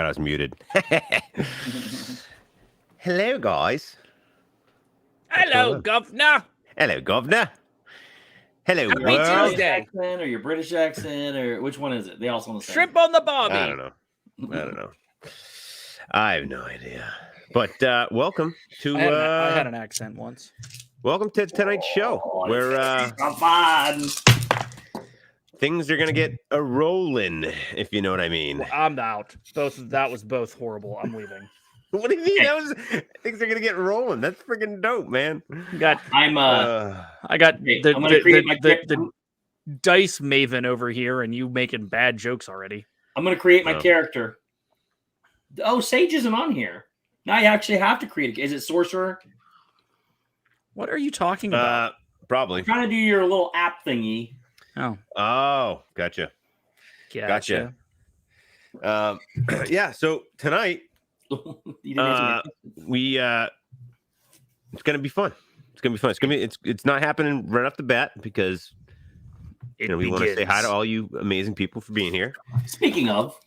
forgot I was muted. Hello, guys. Hello, governor. Hello, governor. Hello, Happy world. Tuesday. Accent or your British accent or which one is it? They all sound the same. Shrimp on the barbie. I don't know. I have no idea. But welcome to I had an accent once. welcome to tonight's show, where things are gonna get a rolling, if you know what I mean. I'm out. That was both horrible. I'm leaving. What do you mean? Things are gonna get rolling. That's freaking dope, man. I got I'm gonna create my the dice maven over here, and you making bad jokes already. I'm gonna create my character. Oh, Sage isn't on here. Now I actually have to create it. Is it sorcerer? What are you talking about? Probably. I'm trying to do your little app thingy. Oh, gotcha. Yeah. So tonight we it's gonna be fun. It's not happening right off the bat because we want to say hi to all you amazing people for being here. Speaking of,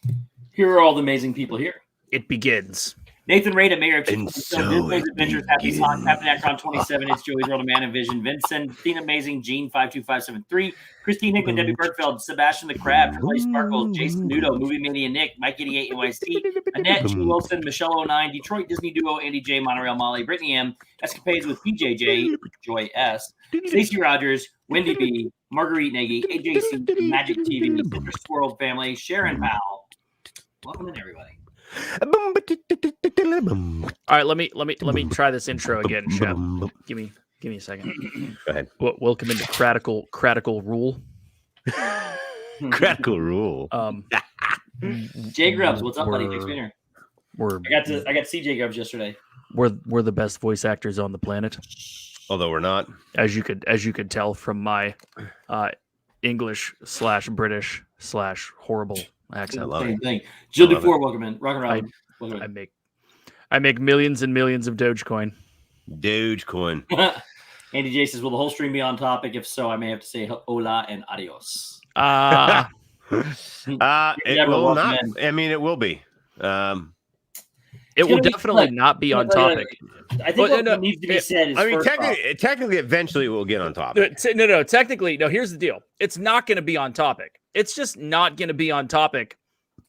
here are all the amazing people here. It begins. Nathan Rada, Mayor of And Chief so it Adventures, Happy Song, Captain Akron 27, it's Joey's World of Man and Vision, Vincent, Thina Amazing, Gene 52573, Christine Hickman, Debbie Bergfeld, Sebastian the Crab, Trey Sparkles, Jason Nudo, Movie Mania Nick, Mike 88 NYC, Annette, G. Wilson, Michelle 09, Detroit Disney Duo, Andy J, Monorail Molly, Brittany M, Escapades with PJJ, Joy S, Stacey Rogers, Wendy B, Marguerite Nagy, AJC, Magic TV, Stevesworld Family, Sharon Powell. Welcome in, everybody. All right, let me try this intro again, Shep. Give me a second. Go ahead. Welcome into Cratical Rule. Critical Rule. Jay Grubbs, what's up, buddy? Thanks for being here. I got CJ Grubbs yesterday. We're the best voice actors on the planet. Although we're not, as you could tell from my English / British / horrible accent. Same thing. Jill Dufour, welcome in. Rock and roll. I make millions and millions of Dogecoin. Andy J says, will the whole stream be on topic? If so, I may have to say hola and adios. It will not. I mean, it will be. It will definitely not be on topic. I think what needs to be said is technically, eventually it will get on topic. No. Technically, no. Here's the deal. It's not going to be on topic. It's just not going to be on topic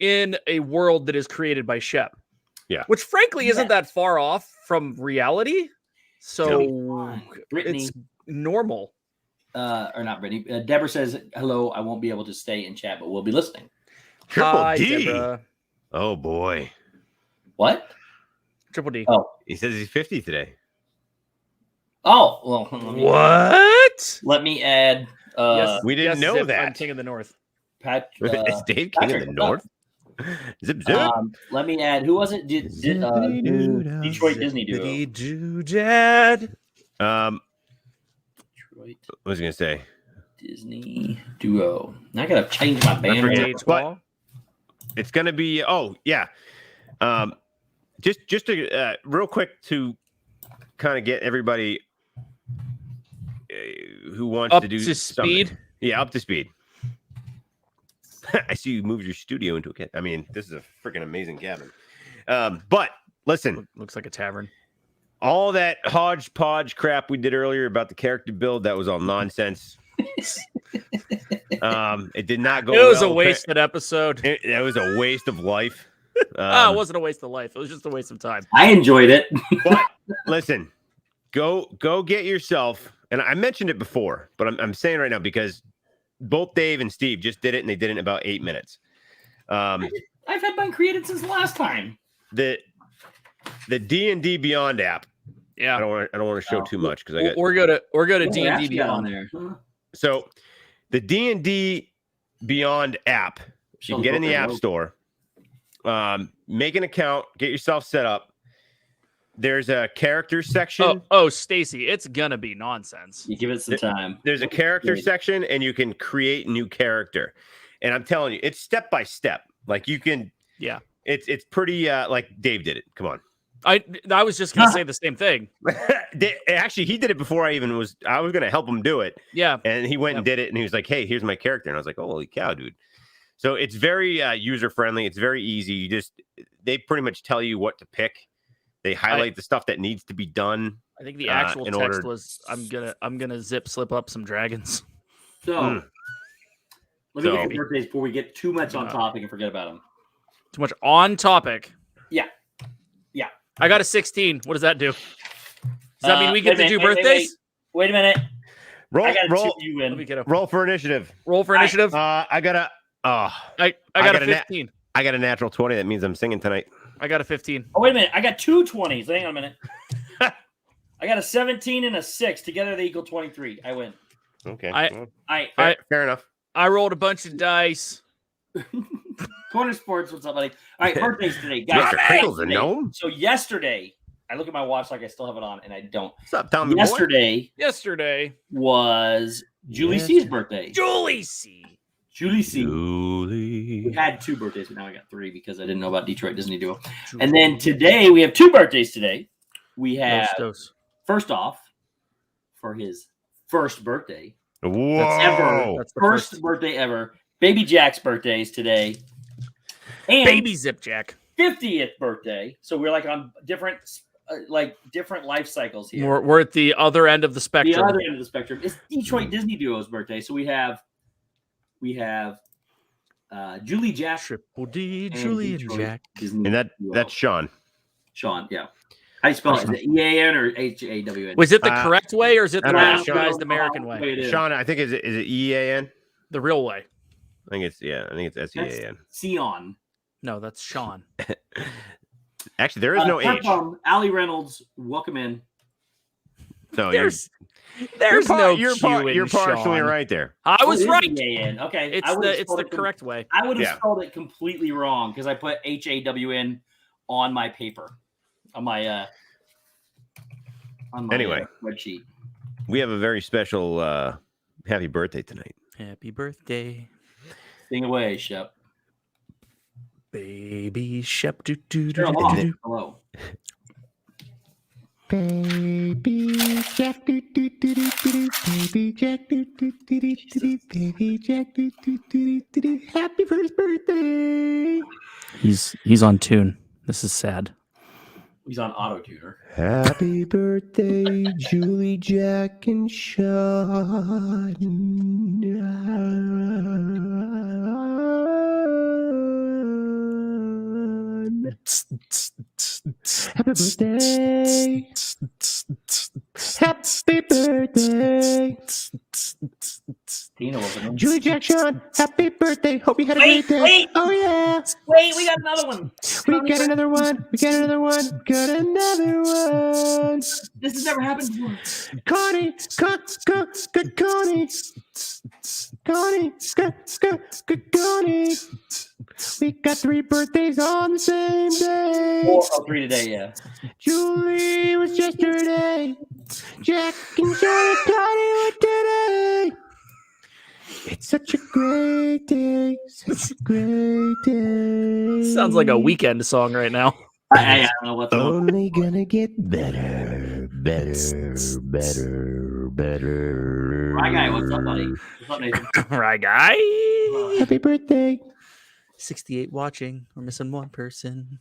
in a world that is created by Shep. Yeah. Which, frankly, isn't that far off from reality. So it's normal. Or not Brittany. Deborah says, hello, I won't be able to stay in chat, but we'll be listening. Triple D. Deborah. Oh, boy. What? Triple D. Oh. He says he's 50 today. Oh, well. What? Let me add. Yes, we didn't know that. I'm King of the North. Is Dave King of the North? Zip. Let me add. Who was it? Detroit Disney Duo. Doodad. What was I going to say? Disney Duo. Now I got to change my band. But it's going to be. Oh, yeah. Just to real quick to kind of get everybody who wants up to do to speed. Yeah, up to speed. I see you moved your studio into a. I mean, this is a freaking amazing cabin. But listen, looks like a tavern. All that hodgepodge crap we did earlier about the character build, that was all nonsense. It did not go. It was a wasted episode. It was a waste of life. It wasn't a waste of life. It was just a waste of time. I enjoyed it. But listen, go get yourself. And I mentioned it before, but I'm saying right now because both Dave and Steve just did it, and they did it in about 8 minutes. I've had mine created since the last time. The D&D Beyond app. Yeah, I don't want to show too much because I got. Or go to D&D Beyond there. So the D&D Beyond app, you can get in the App Store. Make an account, get yourself set up. There's a character section. Oh, Stacy, it's gonna be nonsense. You give it some time. There's a character section, and you can create a new character. And I'm telling you, it's step by step. Like you can, yeah. It's pretty like Dave did it. Come on. I was just gonna say the same thing. Actually, he did it before I was gonna help him do it. Yeah. And he went and did it, and he was like, "Hey, here's my character," and I was like, "Oh, holy cow, dude!" So it's very user friendly. It's very easy. They pretty much tell you what to pick. They highlight the stuff that needs to be done. I think the actual text was, "I'm gonna slip up some dragons." So let me get your birthdays before we get too much on topic and forget about them. Too much on topipic. Yeah. I got a 16. What does that do? Does that mean we get to do birthdays? Wait a minute. Roll You win. roll for initiative. Roll for initiative. I got a I got a 15. I got a natural 20. That means I'm singing tonight. I got a 15. Oh, wait a minute. I got 2 20s. Hang on a minute. I got a 17 and a 6. Together they equal 23. I win. Okay. Fair enough. I rolled a bunch of dice. Corner Sports, what's up, buddy? All right, birthdays today. Guys, Mr. Crinkle's a gnome. So yesterday, I look at my watch like I still have it on, and I don't. What's up, Tommy Yesterday was Julie C's birthday. Julie C. We had 2 birthdays, but now I got 3 because I didn't know about Detroit Disney Duo. And then today, we have 2 birthdays today. We have, first off, for his first birthday. Whoa. That's the first birthday ever. Baby Jack's birthday is today. And Baby Zip Jack. 50th birthday. So we're like on different life cycles here. We're at the other end of the spectrum. The other end of the spectrum. It's Detroit Disney Duo's birthday. So we have Julie Jack. Triple D, Julie and Jack. Disney And that's Sean. Sean, yeah. How do you spell it? Is it EAN or HAWN? Was it the correct way or is it the I don't know. rationalized American way? Sean, I think is it EAN? The real way. I think it's SEAN. Sion. No, that's Sean. Actually, there is no H. Allie Reynolds, welcome in. So there's no you're partially right there. I was right. EAN. Okay, it's the correct way. I would have spelled it completely wrong because I put HAWN on my paper, on my spreadsheet. We have a very special happy birthday tonight. Happy birthday. Sing away, Shep. Baby Shep. Hello. Baby Jack, baby Jack, baby Jack, happy first birthday. He's on tune. This is sad. He's on auto tuner. Happy birthday, Julie, Jack, and Sean. Happy birthday. Happy birthday. Julie, Jack, Sean, happy birthday. Hope you had a great day. Wait. Oh, yeah. Wait, we got another one. We got another one. Got another one. This has never happened before. Connie. We got 3 birthdays on the same day. 3 today, yeah. Julie was yesterday. Jack and Sean and Connie were today. It's such a great day. Sounds like a weekend song right now. I don't know what's only gonna get better. Right guy, what's up, buddy? What's up, Nathan? Right guy. Happy birthday. 68 watching. We're missing one person.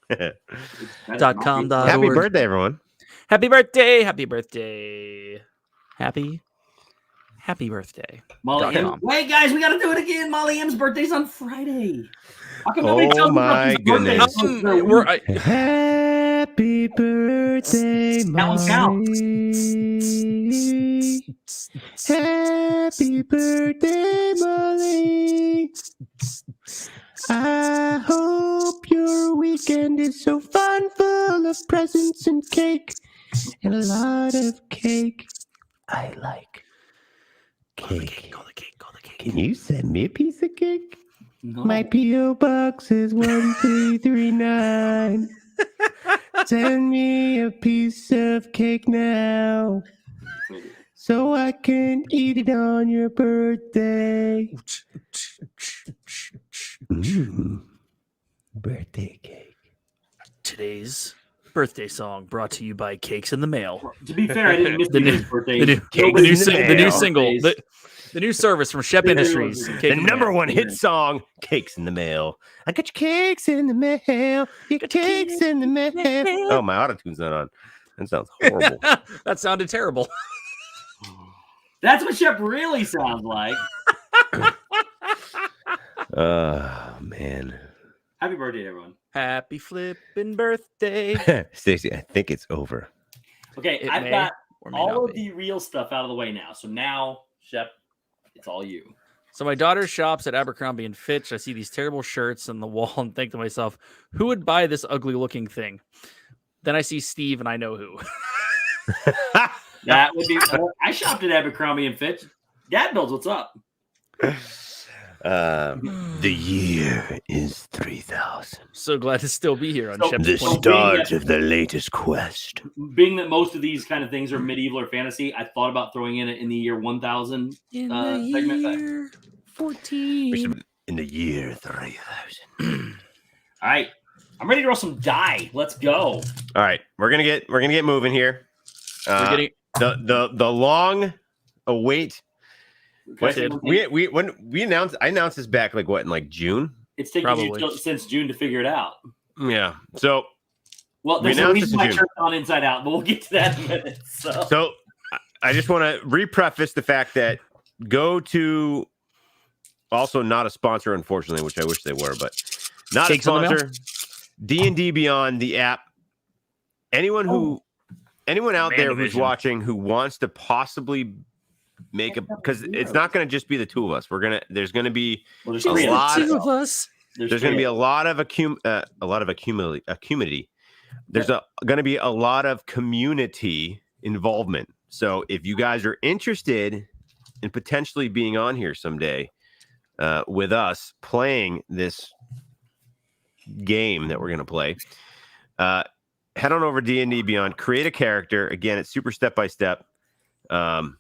.com. Happy birthday, everyone. Happy birthday. Happy birthday. Happy birthday. Molly M. Wait, guys, we got to do it again. Molly M's birthday's on Friday. How come nobody tells me my goodness. Happy birthday, That one counts. Happy birthday, Molly. I hope your weekend is so fun, full of presents and cake, and a lot of cake. I like cake. Call the cake. Can you send me a piece of cake? No. My P.O. Box is 1339. Send me a piece of cake now, so I can eat it on your birthday. Birthday cake. Today's birthday song brought to you by Cakes in the Mail. To be fair, I didn't miss his birthday. The new single. The new service from Shep Industries. The number one hit song, Cakes in the Mail. I got your cakes in the mail. Your cakes in the mail. Oh, my auto-tune's not on. That sounds horrible. That sounded terrible. That's what Shep really sounds like. Oh, man. Happy birthday, everyone. Happy flipping birthday. Stacey, I think it's over. Okay, I've got all of the real stuff out of the way now. So now, Shep, it's all you. So my daughter shops at Abercrombie and Fitch. I see these terrible shirts on the wall and think to myself, who would buy this ugly looking thing? Then I see Steve and I know who. That would be. I shopped at Abercrombie and Fitch. Dad builds. What's up? The year is 3000. So glad to still be here on So- Shep's The 20. start of the latest quest. Being that most of these kind of things are medieval or fantasy, I thought about throwing in it in the year 1000 In segment. the year 14. In the year 3000. All right, I'm ready to roll some die. Let's go. All right, we're gonna get moving here. We're getting The long await. Okay, I announced this back in June. it's taken Probably. you since June to figure it out. Yeah. So Well, We there's a announced reason this in my June. shirt's on inside out, but we'll get to that in a minute. So I just want to re-preface the fact that go to also not a sponsor, unfortunately, which I wish they were, but not Cakes a on the Mail? sponsor. D&D Beyond the app. Anyone out there who's Division. watching who wants to possibly make a, because it's not going to just be the two of us. There's going to be well, there's a three of lot us. of us. there's going to be a lot of accumulity. There's going to be a lot of community involvement. So if you guys are interested in potentially being on here someday with us playing this game that we're going to play, head on over to D&D Beyond, create a character. Again, it's super step by step, and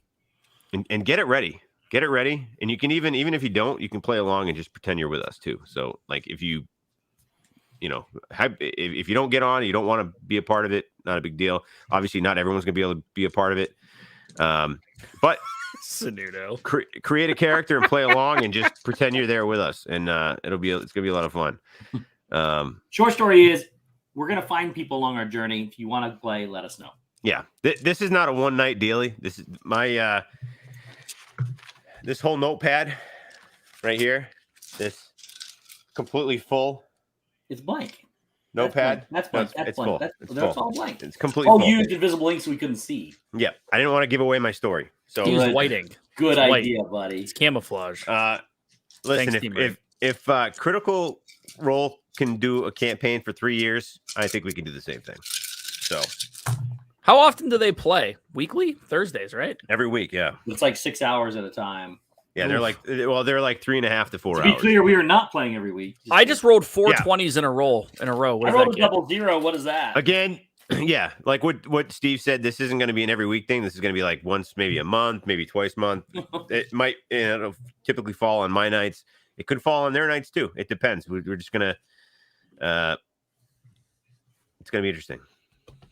get it ready. Get it ready, and you can even if you don't, you can play along and just pretend you're with us too. So, like, if you don't get on, you don't want to be a part of it, not a big deal. Obviously, not everyone's going to be able to be a part of it, but Sanudo. create a character and play along and just pretend you're there with us, and it's going to be a lot of fun. Short story is, we're gonna find people along our journey. If you want to play, let us know. Yeah, this is not a one night dealie. This is my this whole notepad right here, this completely full It's blank. notepad. That's blank. No, That's it's blank. full. That's It's that's full. all blank. It's completely Oh, full. used invisible ink so we couldn't see. Yeah, I didn't want to give away my story. So Use Good. whiting. Good It's white. idea, buddy. It's camouflage. listen, Thanks, Team Ray. if Critical Role can do a campaign for 3 years, I think we can do the same thing. So How often do they play? Weekly? Thursdays, right? every week, yeah. It's like 6 hours at a time. Yeah, they're like 3.5 to 4 To be hours. clear, we are not playing every week. I just rolled four Yeah. 20s in a row. What I does rolled that a get? 000. What is that? Again, yeah, like what Steve said, this isn't going to be an every week thing. This is going to be like once, maybe a month, maybe twice a month. It might, it'll typically fall on my nights. It could fall on their nights too. It depends. We're just gonna, it's gonna be interesting.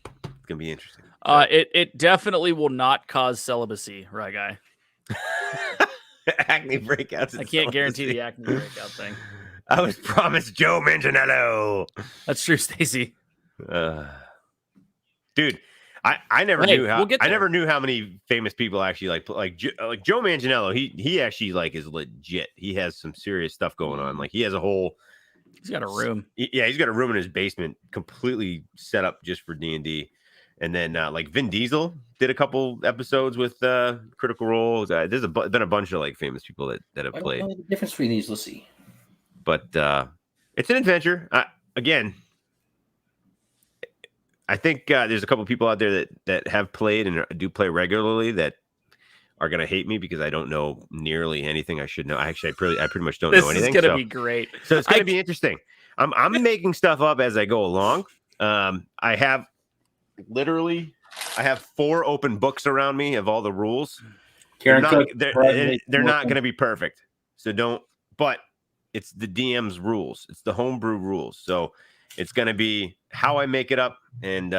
It's gonna be interesting. It definitely will not cause celibacy, right, guy? Acne breakouts. I can't guarantee the acne breakout thing. I was promised Joe Manganiello. That's true, Stacy. Dude, I never Hey, knew how we'll get I there. never knew how many famous people actually like Joe Manganiello. He actually like is legit. He has some serious stuff going on. Like he has a whole He's got a room. yeah, he's got a room in his basement completely set up just for D&D. And then like Vin Diesel did a couple episodes with Critical Role. There's been a bunch of like famous people that have I don't played. know the difference between these. Let's see. But it's an adventure. Again, I think there's a couple people out there that have played and do play regularly that are going to hate me because I don't know nearly anything I should know. Actually, I pretty much don't This know is anything. gonna so, be great. so it's going to be interesting. I'm making stuff up as I go along. I have 4 open books around me of all the rules. Karen They're Cook, not going to be perfect. So don't, but it's the DM's rules. It's the homebrew rules. So it's going to be how I make it up and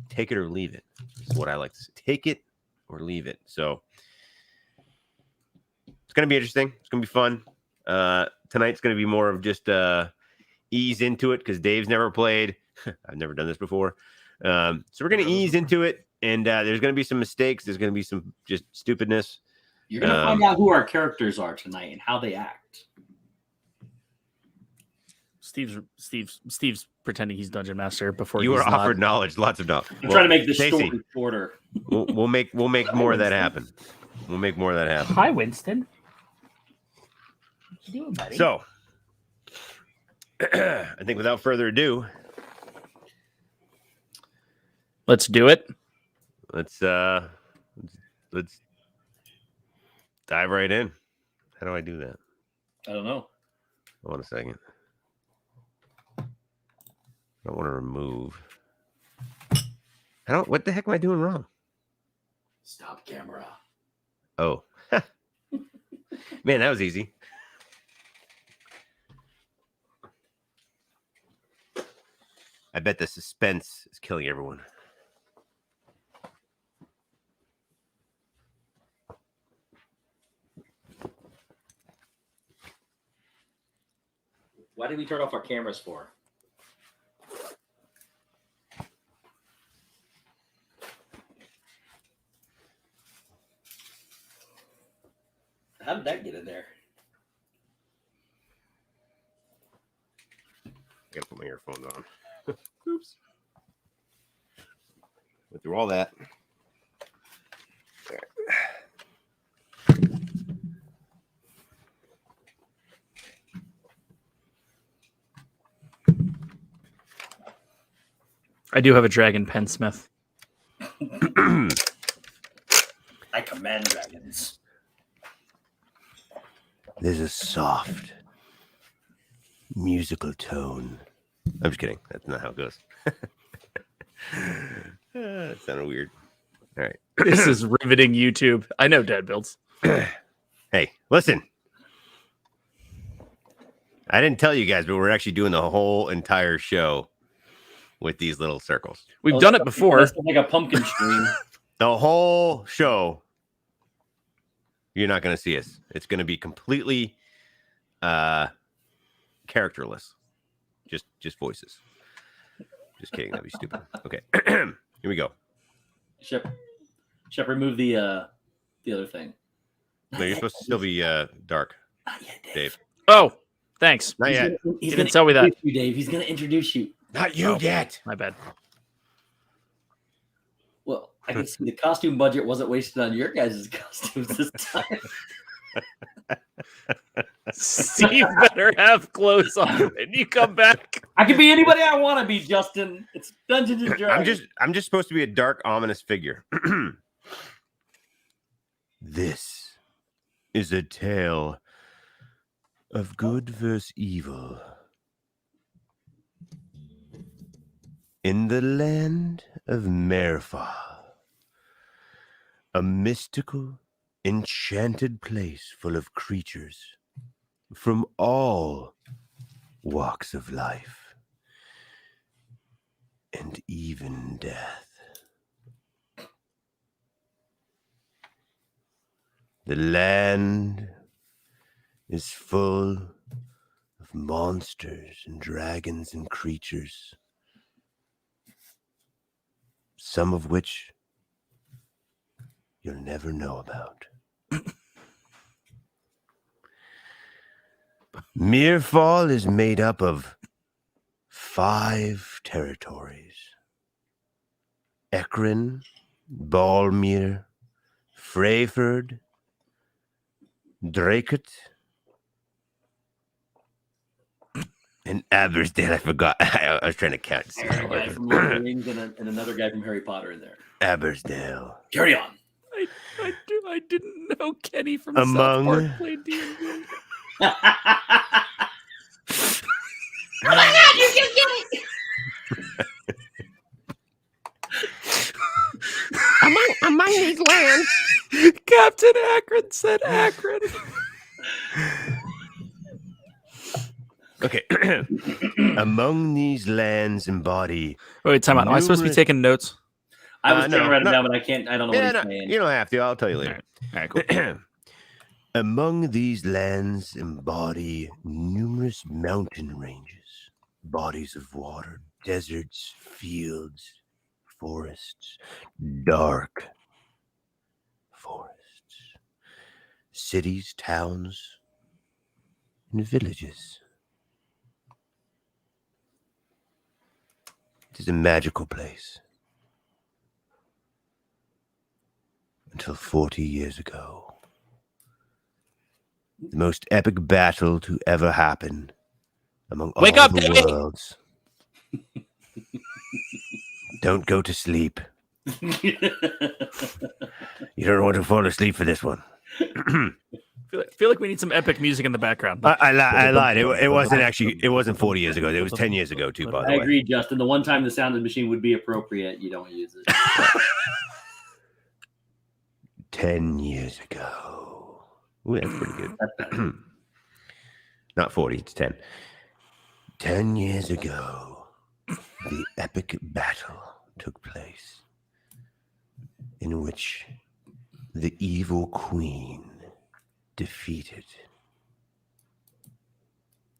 take it or leave it. Is what I like to say. Take it or leave it. So it's going to be interesting. It's going to be fun. Tonight's going to be more of just ease into it because Dave's never played. I've never done this before. So we're going to ease into it, and there's going to be some mistakes. There's going to be some just stupidness. You're going to find out who our characters are tonight and how they act. Steve's pretending he's dungeon master before you were offered knowledge, lots of knowledge. I'm trying to make this story shorter. We'll make more of that happen. We'll make more of that happen. Hi, Winston. What you doing, buddy? So, I think without further ado, let's do it. Let's dive right in. How do I do that? I don't know. Hold on a second. I don't want to remove. What the heck am I doing wrong? Stop camera. Oh. Man, that was easy. I bet the suspense is killing everyone. Why did we turn off our cameras for? How did that get in there? I gotta put my earphones on. Oops. Went through all that. I do have a dragon pensmith. I command dragons. There's a soft musical tone. I'm just kidding. That's not how it goes. That sounded weird. All right. This is riveting YouTube. I know dad builds. Hey, listen. I didn't tell you guys, but we're actually doing the whole entire show with these little circles. We've done it before. It's like a pumpkin stream. The whole show, you're not going to see us. It's going to be completely characterless. Just voices. Just kidding. That'd be stupid. Okay. Here we go. Shep, remove the other thing. No, you're supposed to still be dark. Not yet, Dave. Oh, thanks. Not yet. He's Didn't tell me that. You, Dave. He's going to introduce you. Not you yet. My bad. Well, I can see the costume budget wasn't wasted on your guys' costumes this time. Steve better have clothes on when you come back. I can be anybody I want to be, Justin. It's Dungeons and Dragons. I'm just supposed to be a dark, ominous figure. This is a tale of good versus evil. In the land of Merfa, a mystical, enchanted place full of creatures from all walks of life and even death. The land is full of monsters and dragons and creatures, some of which you'll never know about. Mirfall is made up of 5 territories: Ekrin, Balmir, Freyford, Dracut, and Abersdale. I forgot. I was trying to count. There's a guy from Lord of the Rings and another guy from Harry Potter in there. Abersdale. Carry on. I didn't know Kenny from Among- South Park played D&D. Oh my God, you can get it! Among these lands. Captain Akron said Akron. Okay. Among these lands embody. Wait, time out. Am I supposed to be Numerous- taking notes? I was No, trying to write him no. down, but I can't. I don't know what he's saying. You don't have to. I'll tell you later. All right, cool. Among these lands embody numerous mountain ranges, bodies of water, deserts, fields, forests, dark forests, cities, towns, and villages. It is a magical place. Until 40 years ago. The most epic battle to ever happen among Wake all up, the Davey! worlds. Don't go to sleep. You don't want to fall asleep for this one. feel like we need some epic music in the background. I lied. It wasn't 40 years ago. It was 10 years ago, too, by the I way. agree, Justin. The one time the sound machine would be appropriate, you don't use it. 10 years ago. Ooh, that's pretty good. Not 40, it's 10. 10 years ago, the epic battle took place in which the evil queen defeated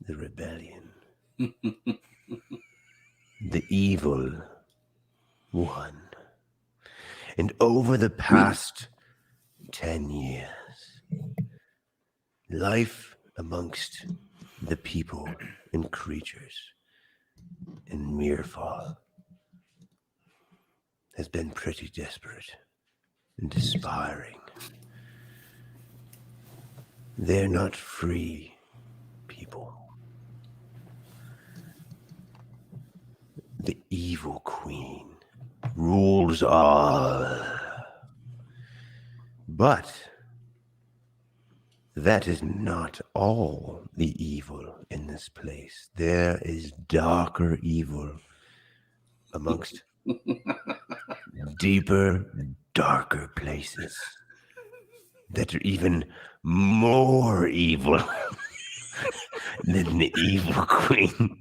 the rebellion. The evil won. And over the past 10 years, life amongst the people and creatures in Mirfall has been pretty desperate and despairing. They're not free people. The evil queen rules all. But that is not all the evil in this place. There is darker evil amongst deeper, darker places that are even more evil than the evil queen.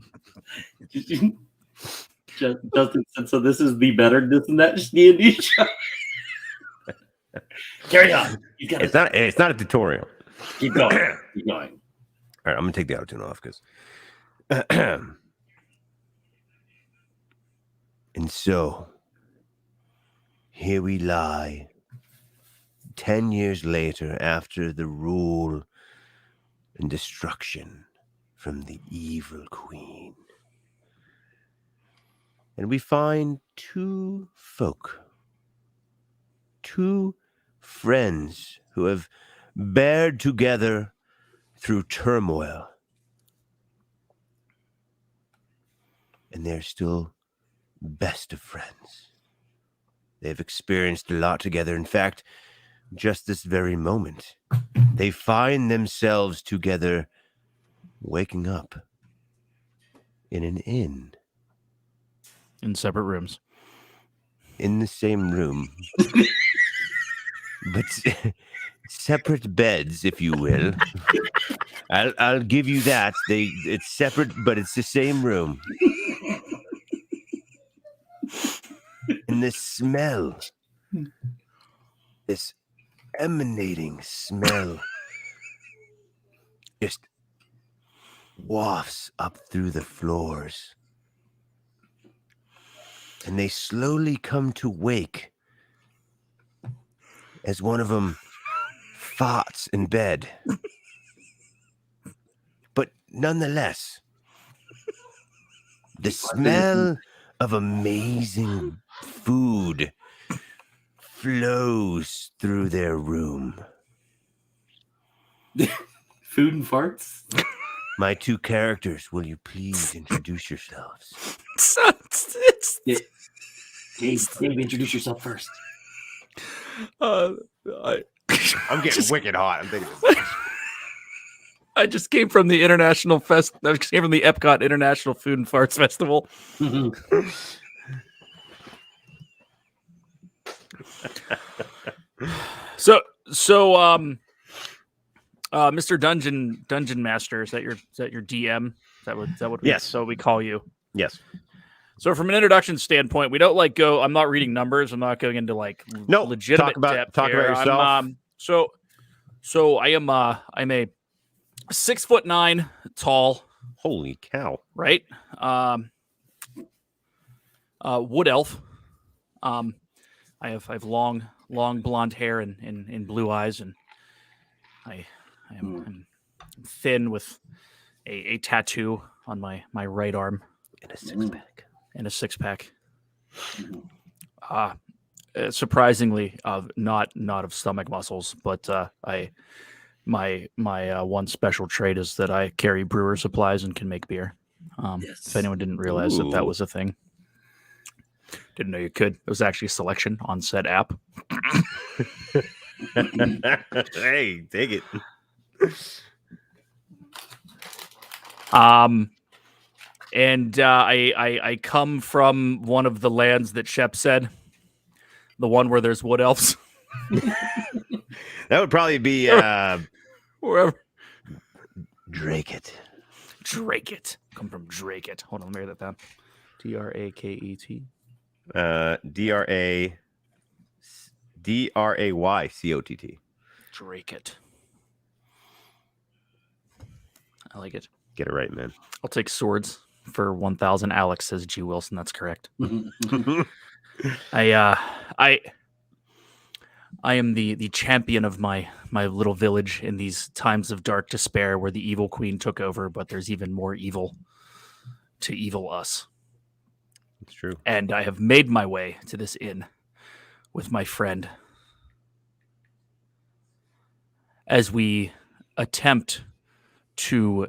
Justin said, so this is the better this and that D&D show. Carry on. It's not a tutorial. Keep going. Keep going. All right, I'm gonna take the auto-tune off because. And so, here we lie, 10 years later, after the rule and destruction from the evil queen, and we find two friends who have bared together through turmoil. And they're still best of friends. They've experienced a lot together. In fact, just this very moment, they find themselves together waking up in an inn. In separate rooms. In the same room. But separate beds, if you will. I'll give you that. It's separate, but it's the same room. And this smell, this emanating smell, just wafts up through the floors. And they slowly come to wake as one of them farts in bed. But nonetheless, the smell of amazing food flows through their room. Food and farts? My two characters, will you please introduce yourselves? Dave, introduce yourself first. I'm getting wicked hot. I'm thinking. I just came from the I just came from the Epcot International Food and Farts Festival. So, Mr. Dungeon Master, is that your DM? Is that what Yes. So we call you? Yes. So from an introduction standpoint, we don't go. I'm not reading numbers. I'm not going into legitimate talk about here. yourself. So So I'm a 6'9" tall, Holy cow. right? Wood elf. I have long blonde hair and blue eyes, and I'm thin with a tattoo on my right arm And a six-pack. and a 6-pack. Surprisingly, not of stomach muscles, but my one special trait is that I carry brewer supplies and can make beer. If anyone didn't realize that was a thing, didn't know you could. It was actually a selection on said app. Hey, dig it. And I come from one of the lands that Shep said, the one where there's wood elves. That would probably be Wherever. Drake it. Come from Drake it. Hold on, let me write that down. Draket. Draycott. Drake it. I like it. Get it right, man. I'll take swords for 1,000. Alex says G. Wilson. That's correct. I am the champion of my little village in these times of dark despair where the evil queen took over, but there's even more evil to evil us. It's true. And I have made my way to this inn with my friend as we attempt to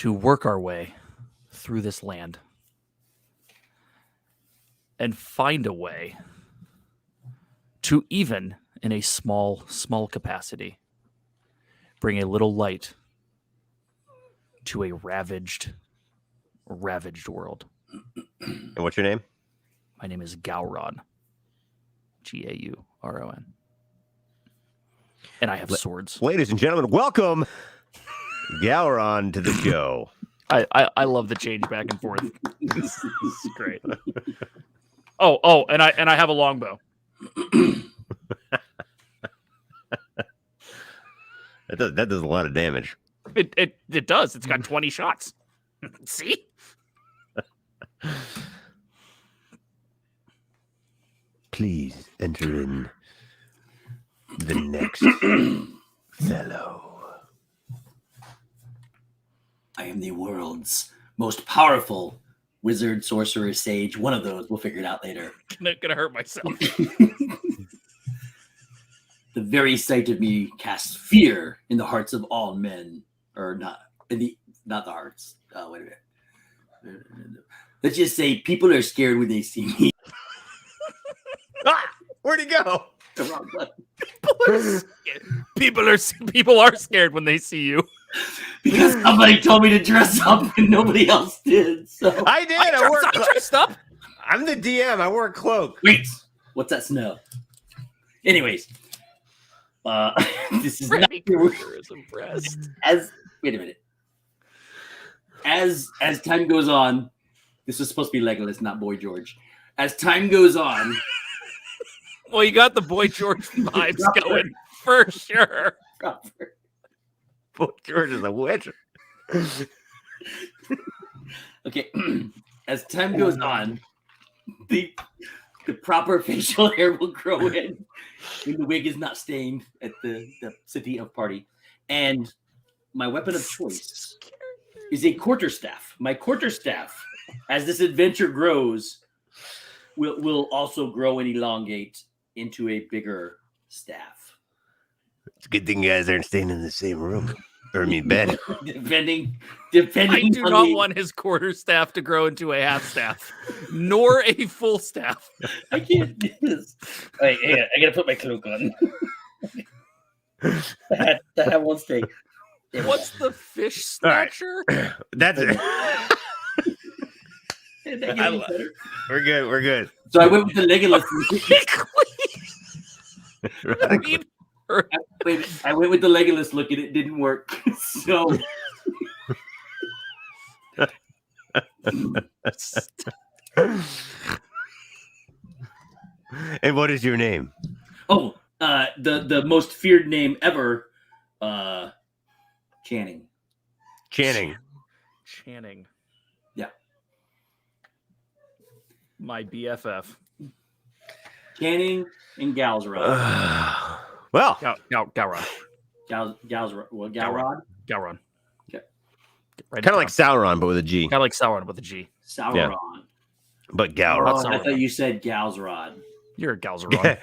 work our way through this land and find a way to, even in a small capacity, bring a little light to a ravaged world. And what's your name? My name is Gauron. Gauron. And I have swords. Ladies and gentlemen, welcome Gauron to the show. I love the change back and forth. This is great. Oh, and I have a longbow. That does a lot of damage. It does. It's got 20 shots. See? Please enter in the next fellow. I am the world's most powerful wizard, sorcerer, sage. One of those. We'll figure it out later. Gonna hurt myself. The very sight of me casts fear in the hearts of all men, or not the hearts. Wait a minute. Let's just say people are scared when they see me. Where'd he go? The wrong button. People are scared when they see you. Because somebody told me to dress up and nobody else did. So I did. I dressed up. I'm the DM. I wore a cloak. wait, what's that smell? Anyways, this is not is impressed. wait a minute. As time goes on, this was supposed to be Legolas, not Boy George. As time goes on, Well, you got the Boy George vibes going for sure. Boy George is a witch. Okay, as time goes on, the proper facial hair will grow in when the wig is not stained at the city of party. And my weapon of choice is a quarterstaff. My quarterstaff, as this adventure grows, will also grow and elongate into a bigger staff. It's a good thing you guys aren't staying in the same room. Or bed. Depending. I do not want his quarterstaff to grow into a half staff, nor a full staff. I can't do this. Wait, hang on. I gotta put my cloak on. that won't stay. What's the fish snatcher? That's it. We're good. We're good. So I went with the Legolas. I went with the Legolas look and it didn't work. So And what is your name? oh, the most feared name ever, Channing. Channing. Yeah. My BFF. Channing and Galsrod. Well, Galron. Galrod? Galron. Okay. Right, kind of like Sauron, but with a G. kind of like Sauron with a G. Sauron. Yeah. But Oh, Galrod. I thought you said Galsrod. You're a Galzeron.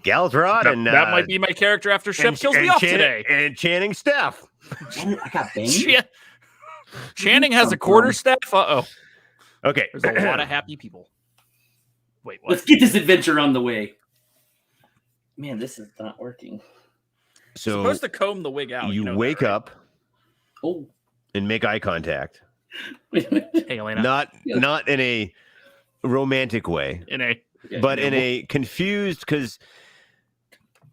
Galsrod, and that might be my character after Shep kills me off today. And Channing Steph. I got banged. Channing has a quarterstaff. Uh-oh. Okay. There's a lot of happy people. Wait, what? Let's get this adventure on the way. Man, this is not working. So supposed to comb the wig out. you know wake that, right? up Oh. and make eye contact. Hey, Elena. Not in a romantic way, but in a confused, because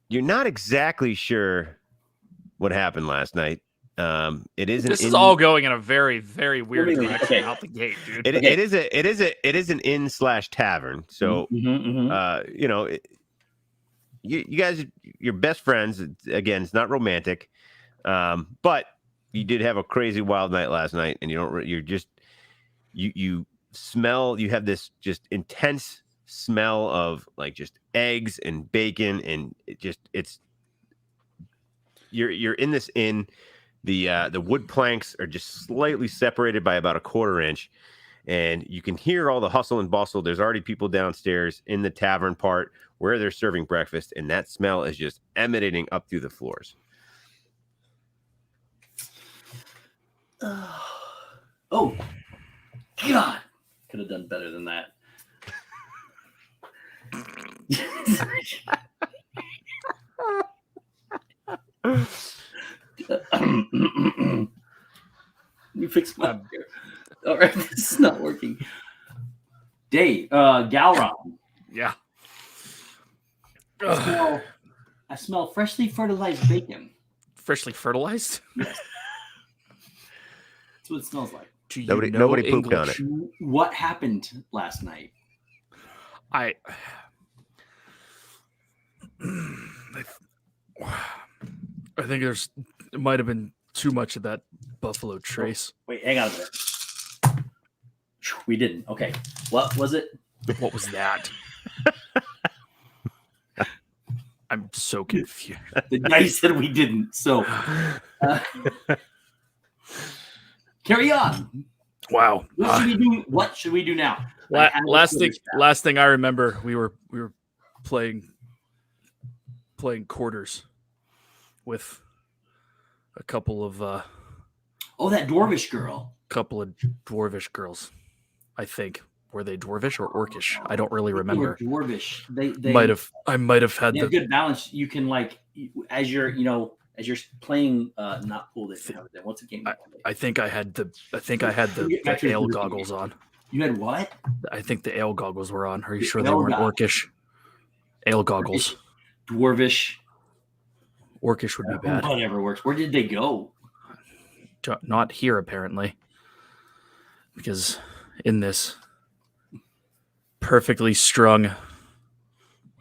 you're not exactly sure what happened last night. This is all going in a very, very weird direction out the gate, dude. It is an inn/tavern. So you know, you guys, you're best friends. Again, it's not romantic, but you did have a crazy wild night last night, and you smell. You have this just intense smell of like just eggs and bacon, and you're in this inn. The wood planks are just slightly separated by about a 1/4 inch, and you can hear all the hustle and bustle. There's already people downstairs in the tavern part where they're serving breakfast, and that smell is just emanating up through the floors. Oh, God. Could have done better than that. You fix my beer. All right, this is not working. Dave, Galron. Yeah. I smell freshly fertilized bacon. Freshly fertilized? Yes. That's what it smells like. Do you Nobody know pooped on English? it. What happened last night? I think it might have been too much of that Buffalo Trace. Wait, hang on a minute. We didn't. Okay. What was it? What was that? I'm so confused. The guy said we didn't. So carry on. Wow. What should we do? What should we do now? Last thing I remember, we were playing quarters with a couple of that dwarvish girl. Couple of dwarvish girls. I think were they dwarvish or orcish? I don't really remember. They were dwarvish. They I might have had they have good balance. You can as you're playing not pulled it. What's the game? I think I had the ale goggles on. You had what? I think the ale goggles were on. Are you sure they weren't orcish? Ale goggles. Dwarvish. Orcish would be bad. Whatever works. Where did they go? Not here, apparently. Because in this perfectly strung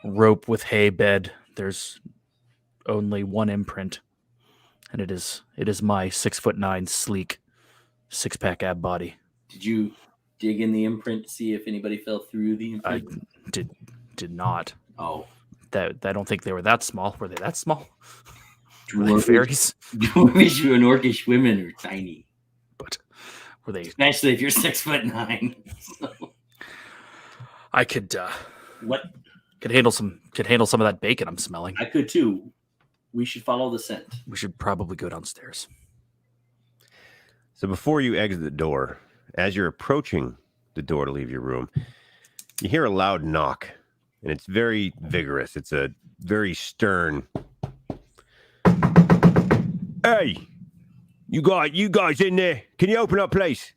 rope with hay bed, there's only one imprint. And it is my 6'9" sleek 6-pack ab body. Did you dig in the imprint to see if anybody fell through the imprint? I did not. Oh. I don't think they were that small. Were they that small? Dwarvish, Fairies? Dwarvish and orcish women are tiny. But were they? Especially if you're 6'9". So. I could What? Could handle some of that bacon I'm smelling. I could too. We should follow the scent. We should probably go downstairs. So before you exit the door, as you're approaching the door to leave your room, you hear a loud knock, and it's very vigorous. It's a very stern. Hey, you guys in there? Can you open up, please?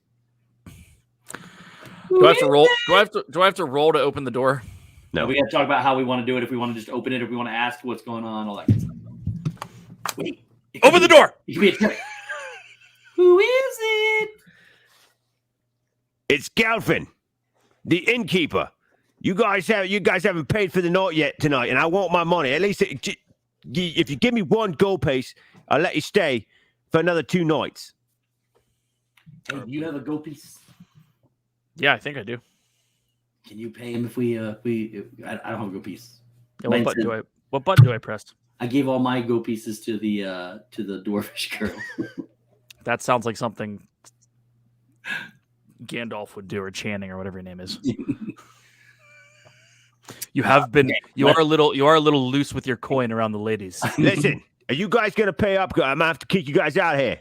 Do I have to roll? Do I have to roll to open the door? No. We got to talk about how we want to do it. If we want to just open it, if we want to ask what's going on, all that good stuff. Wait. Open the door. It could be a trick. Who is it? It's Galvin, the innkeeper. You guys haven't paid for the night yet tonight, and I want my money. At least if you give me one gold piece, I'll let you stay for another 2 nights. Hey, do you have a gold piece? Yeah, I think I do. Can you pay him if I don't have a gold piece. Yeah, what button do I press? I gave all my gold pieces to the dwarfish girl. That sounds like something Gandalf would do, or Channing, or whatever your name is. You are a little loose with your coin around the ladies. Listen, are you guys gonna pay up? I'm gonna have to kick you guys out of here.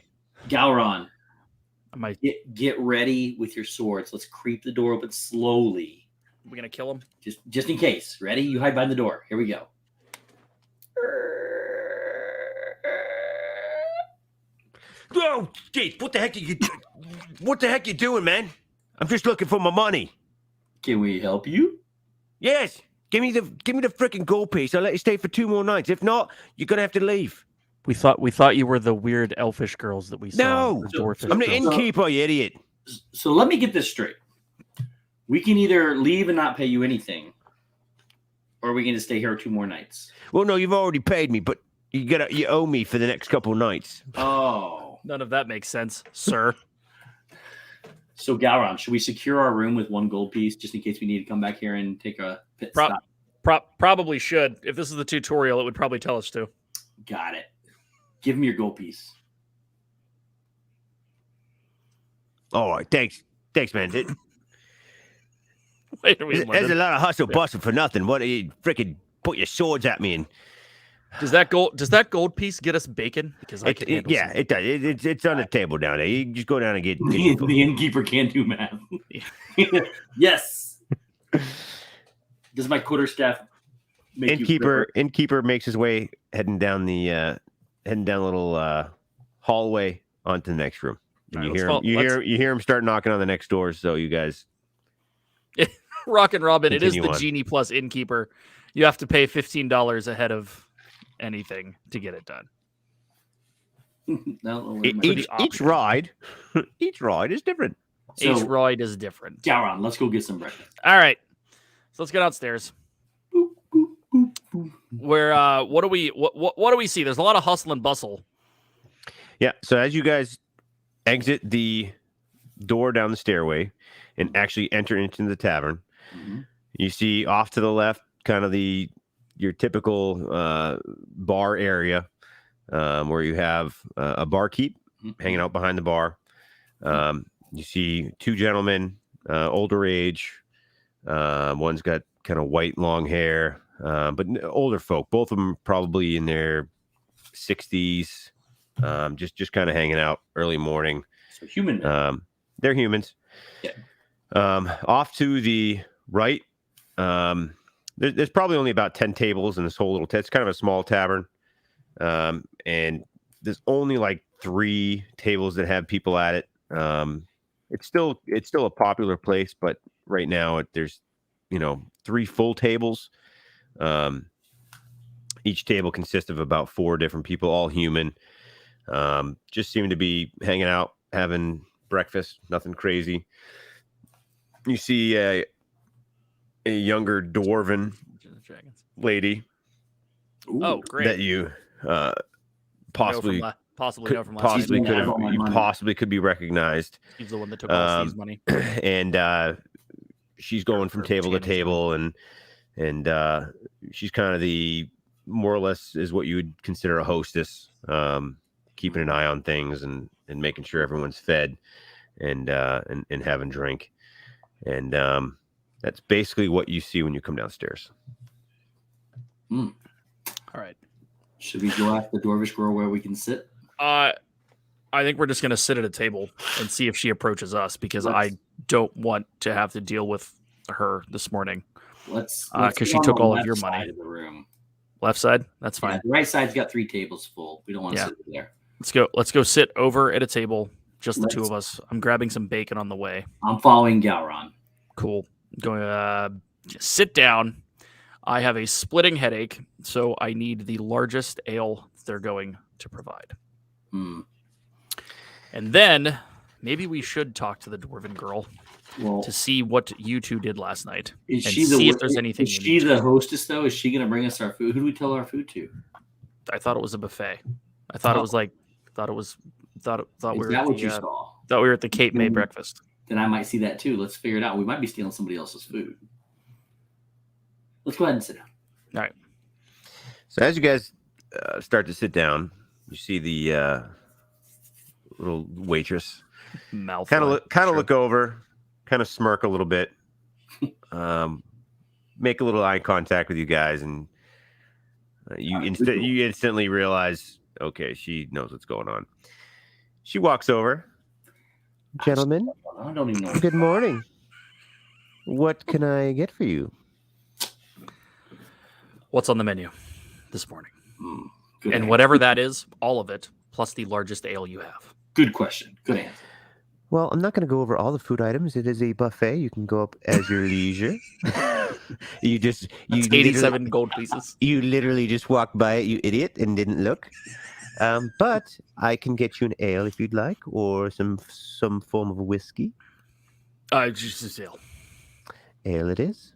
Gowron, I might. Get ready with your swords. Let's creep the door open slowly. We're gonna kill him. Just in case. Ready? You hide behind the door. Here we go. Oh, Keith, what the heck you doing, man? I'm just looking for my money. Can we help you? Yes. Give me the freaking gold piece. I'll let you stay for 2 more nights. If not, you're gonna have to leave. We thought you were the weird elfish girls that we saw. No, I'm the innkeeper, you idiot. So let me get this straight. We can either leave and not pay you anything, or we can just stay here 2 more nights. Well, no, you've already paid me, but you owe me for the next couple of nights. Oh, none of that makes sense, sir. So Gowron, should we secure our room with 1 gold piece just in case we need to come back here and take a pit stop? Probably should. If this is the tutorial, it would probably tell us to. Got it. Give me your gold piece. All right, thanks, man. Wait a minute, There's a lot of hustle bustle for nothing. What do you freaking put your swords at me and? Does that gold piece get us bacon? Because it does. It's on the table down there. You just go down and get the innkeeper can't do math. Yes. Does my quarterstaff make innkeeper makes his way heading down the little hallway onto the next room. And you hear him start knocking on the next door. So you guys, Rock and Robin, it is continue the on. genie plus innkeeper. You have to pay $15 ahead of anything to get it done. Each ride is different. So, each ride is different. Gowron, let's go get some breakfast. All right, so let's get downstairs. Where what do we see? There's a lot of hustle and bustle. Yeah. So as you guys exit the door down the stairway and actually enter into the tavern, you see off to the left, kind of your typical bar area, where you have a barkeep hanging out behind the bar. You see 2 gentlemen, older age. One's got kind of white long hair, but older folk. Both of them probably in their 60s, just kind of hanging out early morning. So human. They're humans. Yeah. Off to the right, there's probably only about 10 tables in this whole little. It's kind of a small tavern, and there's only like 3 tables that have people at it. It's still a popular place, but right now there's 3 full tables. Each table consists of about 4 different people, all human. Just seem to be hanging out, having breakfast. Nothing crazy. You see a younger dwarven lady. Ooh, Oh, great! That you possibly know from last season. possibly could be recognized. He's the one that took all Steve's money. And she's going from table to table, and she's kind of the more or less is what you would consider a hostess, keeping an eye on things and making sure everyone's fed and having drink. And that's basically what you see when you come downstairs. All right. Should we go ask the dwarvish girl where we can sit? I think we're just going to sit at a table and see if she approaches us, because I don't want to have to deal with her this morning. Let's because she took all of your money. Of the room. Left side, that's fine. Yeah, the right side's got 3 tables full. We don't want to sit there. Let's go sit over at a table, just the 2 of us. I'm grabbing some bacon on the way. I'm following Gowron. Cool. Going to sit down. I have a splitting headache, so I need the largest ale they're going to provide. Hmm. And then maybe we should talk to the dwarven girl. to see what you two did last night Is and she see if there's anything. Is she the hostess though? Is she going to bring us our food? Who do we tell our food to? I thought it was a buffet. I thought it was like thought we were that at what you the saw? thought we were at the Cape May breakfast. Then I might see that too. Let's figure it out. We might be stealing somebody else's food. Let's go ahead and sit down. All right. So as you guys start to sit down, you see the little waitress Mouth kind of look over, kind of smirk a little bit, make a little eye contact with you guys, and you instantly realize, okay, she knows what's going on. She walks over. Gentlemen, I don't even know. good morning. What can I get for you? What's on the menu this morning? Good And answer. whatever that is, all of it, plus the largest ale you have. Good question. Good answer. Well, I'm not going to go over all the food items. It is a buffet. You can go up as your leisure. you 87 gold pieces. You literally just walked by it, you idiot, and didn't look. But I can get you an ale if you'd like, or some form of whiskey. Just ale. Ale it is.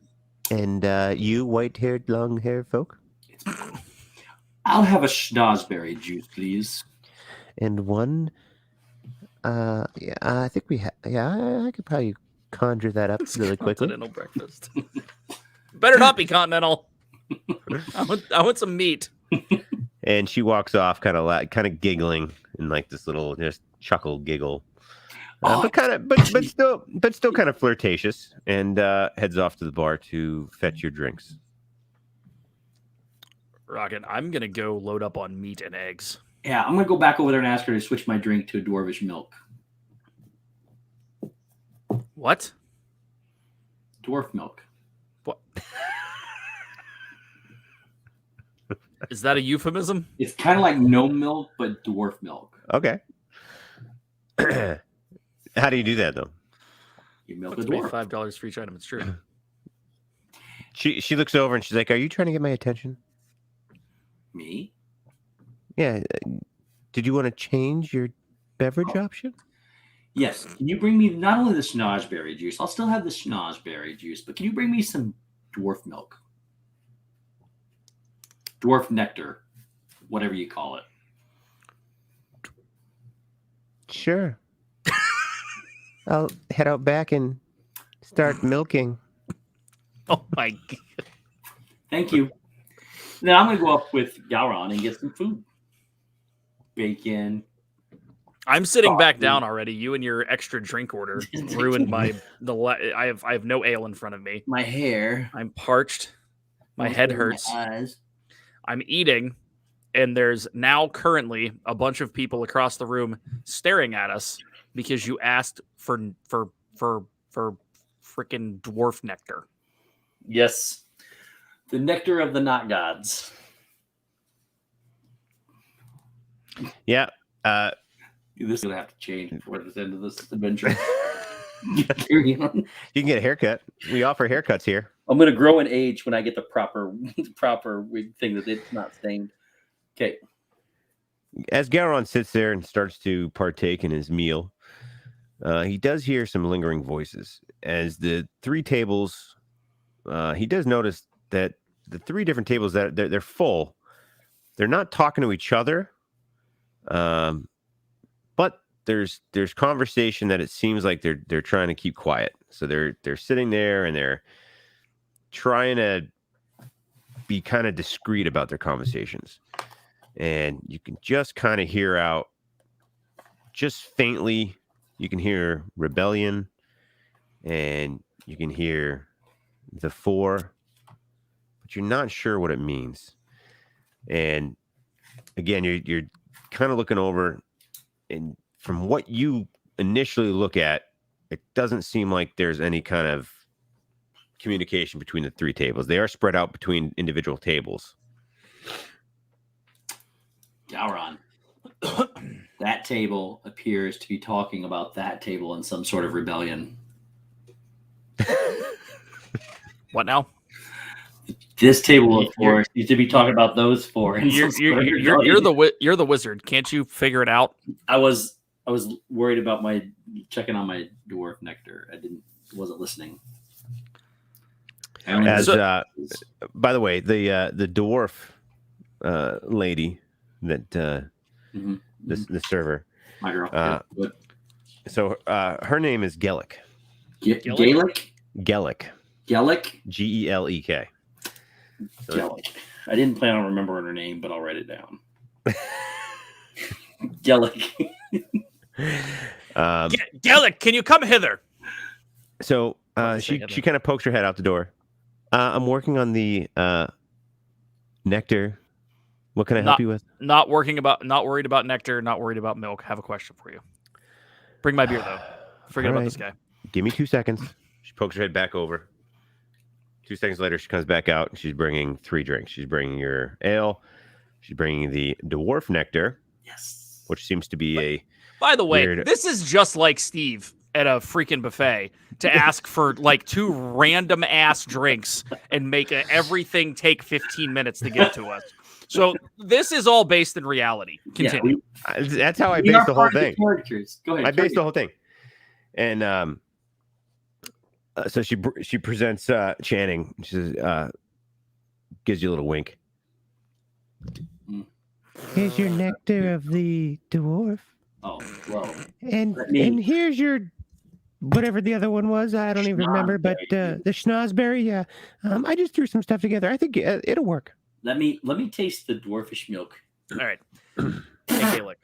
And you, white-haired, long-haired folk? I'll have a schnozberry juice, please. And one... yeah, I think we have... Yeah, I could probably conjure that up really quickly. Continental breakfast. Better not be continental. I want some meat. And she walks off kind of giggling in like this little just chuckle giggle. But still kind of flirtatious, and heads off to the bar to fetch your drinks. Rocket, I'm gonna go load up on meat and eggs. Yeah, I'm going to go back over there and ask her to switch my drink to a dwarvish milk. What? Dwarf milk. What? Is that a euphemism? It's kind of like no milk, but dwarf milk. Okay. How do you do that though? You milk a Let's pay dwarf. $5 for each item. It's true. She looks over and she's like, "Are you trying to get my attention?" Me? Yeah. Did you want to change your beverage option? Yes. Can you bring me not only the schnozberry juice, I'll still have the schnozberry juice, but can you bring me some dwarf milk? Dwarf nectar, whatever you call it. Sure. I'll head out back and start milking. Oh my god. Thank you. Then I'm going to go up with Gowron and get some food. Bacon. I'm sitting back down already. You and your extra drink order ruined I have no ale in front of me. My hair. I'm parched. My head hurts. My eyes. I'm eating, and there's now currently a bunch of people across the room staring at us because you asked for freaking dwarf nectar. Yes. The nectar of the not gods. Yeah. This is going to have to change before the end of this adventure. Carry on. You can get a haircut. We offer haircuts here. I'm going to grow in age when I get the proper thing that it's not stained. Okay. As Gowron sits there and starts to partake in his meal, he does hear some lingering voices. As the three tables, he does notice that the three different tables that they're full. They're not talking to each other, but there's conversation that it seems like they're trying to keep quiet. So they're sitting there and they're trying to be kind of discreet about their conversations. And you can just kind of hear out, just faintly, you can hear rebellion, and you can hear the four, but you're not sure what it means. And again, you're kind of looking over, and from what you initially look at, it doesn't seem like there's any kind of communication between the three tables. They are spread out between individual tables. Gowron. That table appears to be talking about that table in some sort of rebellion. What now? This table of four seems to be talking about those four. In You're some sort of rebellion. the wizard. Can't you figure it out? I was worried about checking on my dwarf nectar. I didn't wasn't listening. As by the way, the dwarf lady that the server, my girl. So her name is Gellick. Gaelic. Gellick. Gelek. So Gellick. I didn't plan on remembering her name, but I'll write it down. Gellick. Gellick, can you come hither? So she kind of pokes her head out the door. I'm working on the nectar. What can I help you with? Not worried about nectar, not worried about milk. Have a question for you. Bring my beer though. Forget about this guy. Give me 2 seconds. She pokes her head back over. 2 seconds later, she comes back out and she's bringing 3 drinks. She's bringing your ale. She's bringing the dwarf nectar. Yes. Which seems to be a. By the way, weird... this is just like Steve at a freaking buffet to ask for like 2 random ass drinks and make everything take 15 minutes to get to us. So this is all based in reality. Continue. Yeah, that's how I based the whole thing. Go ahead. I based the whole thing. And so she presents Channing. She says, gives you a little wink. Here's your nectar of the dwarf. Oh, well. And here's your whatever the other one was. I don't even remember, but the schnozberry. Yeah. I just threw some stuff together. I think it'll work. Let me taste the dwarfish milk. All right. Hey, look.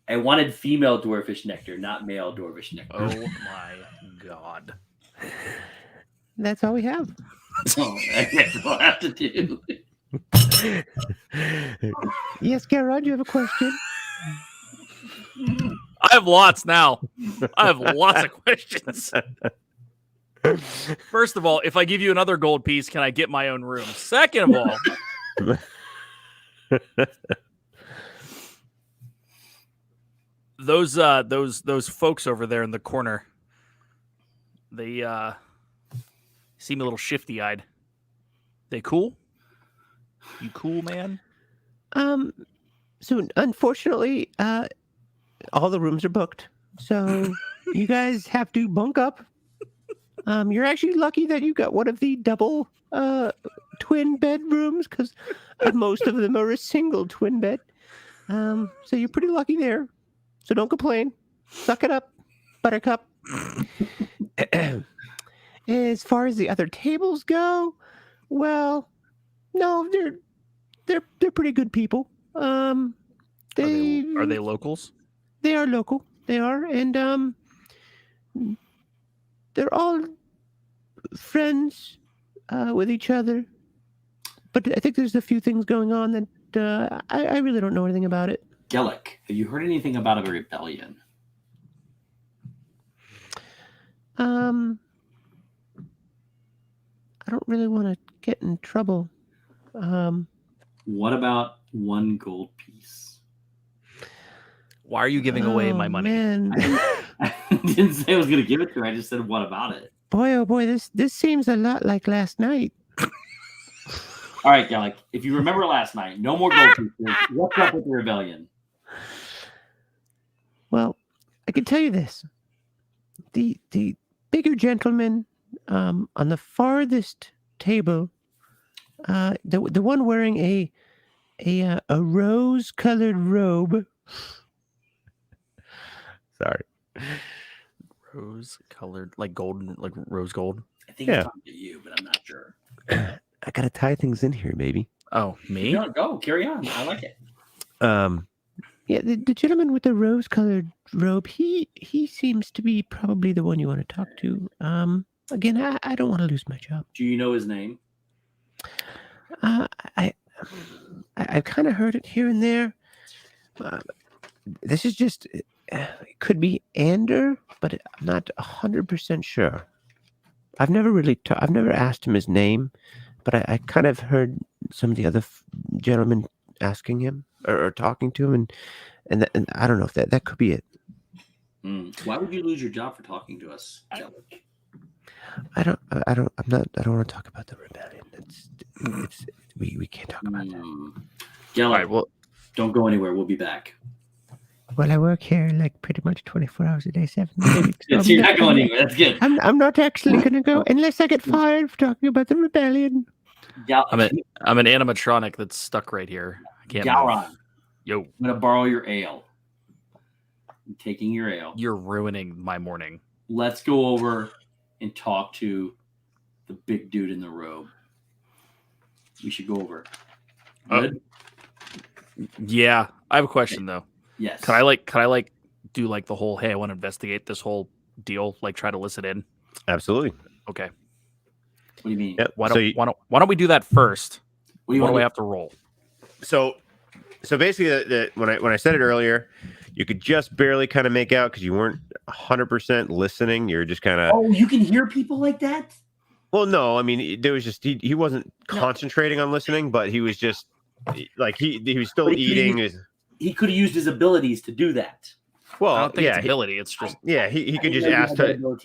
I wanted female dwarfish nectar, not male dwarfish nectar. Oh my god. That's all we have. Oh, that's what I have to do. Yes, Garrod, you have a question? I have lots now. I have lots of questions. First of all, if I give you another gold piece, can I get my own room? Second of all, those folks over there in the corner, they seem a little shifty-eyed. They cool? You cool, man? So unfortunately, all the rooms are booked. So you guys have to bunk up. You're actually lucky that you got one of the double twin bedrooms because most of them are a single twin bed. So you're pretty lucky there. So don't complain. Suck it up, Buttercup. As far as the other tables go, well, no, they're pretty good people. Are they locals? They are local. They are, and they're all friends with each other. But I think there's a few things going on that I really don't know anything about it. Gellick, have you heard anything about a rebellion? I don't really want to get in trouble. What about 1 gold piece? Why are you giving away my money? Man. I didn't say I was going to give it to her. I just said, what about it? Boy, oh boy, this seems a lot like last night. All right, Gellick, if you remember last night, no more gold pieces. What's up with the rebellion? Well, I can tell you this. The bigger gentleman on the farthest table, the one wearing a rose-colored robe. Sorry. Rose-colored, like golden, like rose gold. I think it's talking to you, but I'm not sure. I gotta tie things in here, baby. Oh, me? No, go, carry on. I like it. Yeah, the gentleman with the rose-colored robe, he seems to be probably the one you want to talk to. Again, I don't want to lose my job. Do you know his name? I've kind of heard it here and there. This is just, it could be Ander, but I'm not 100% sure. I've never really, I've never asked him his name, but I kind of heard some of the other gentlemen asking him or talking to him, and I don't know if that could be it. Why would you lose your job for talking to us, Gellick? I don't want to talk about the rebellion. We can't talk about that. Gellick, All right, well, don't go anywhere. We'll be back. Well, I work here like pretty much 24 hours a day, 7 days a week. So you're not going anywhere. That's good. I'm not actually going to go unless I get fired for talking about the rebellion. I'm an animatronic that's stuck right here. I can't move. Gowron, Yo, I'm going to borrow your ale. I'm taking your ale. you're ruining my morning. Let's go over and talk to the big dude in the robe. We should go over. Good? Yeah, I have a question though. Yes. Could I do like the whole, hey, I want to investigate this whole deal, like try to listen in? Absolutely. Okay. What do you mean? Yep. Why So don't we do that first? What do you What do want we to have to roll? So basically, when I said it earlier, you could just barely kind of make out because you weren't 100% listening. You're just kind of. Oh, you can hear people like that? Well, no, I mean there was just he wasn't concentrating on listening, but he was just like he was still But he eating. He could have used his abilities to do that. Well, I don't think yeah, it's ability. It's just he could just ask to.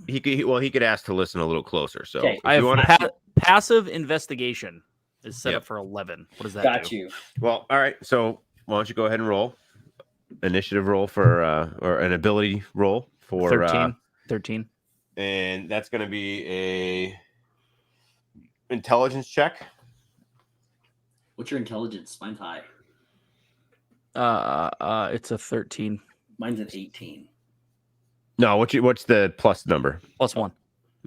He could ask to listen a little closer. So Okay. if I you have want passive investigation is set up for 11. What does that Got do? you. well, all right. So why don't you go ahead and roll initiative roll for or an ability roll for 13. and that's going to be a intelligence check. What's your intelligence? Mine's high. It's a 13 Mine's an 18. No, what's the plus number? plus 1.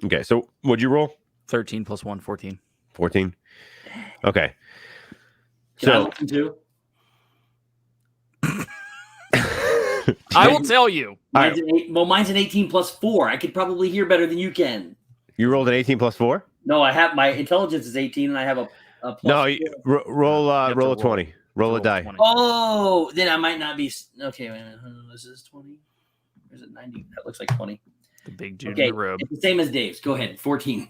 Okay, so what'd you roll? 13 plus 1, 14. 14. Okay. Can I So listen too? I will tell you. Mine's mine's an 18 plus 4. I could probably hear better than you can. you rolled an 18 plus 4? No, I have my intelligence is 18 and I have a plus No, 4. roll have to roll a roll. 20. Roll a die. 20. Oh, then I might not be. Okay, wait a minute. This is 20. Or is it 90? That looks like 20. The big dude Okay, in the robe. it's the same as Dave's. Go ahead. 14.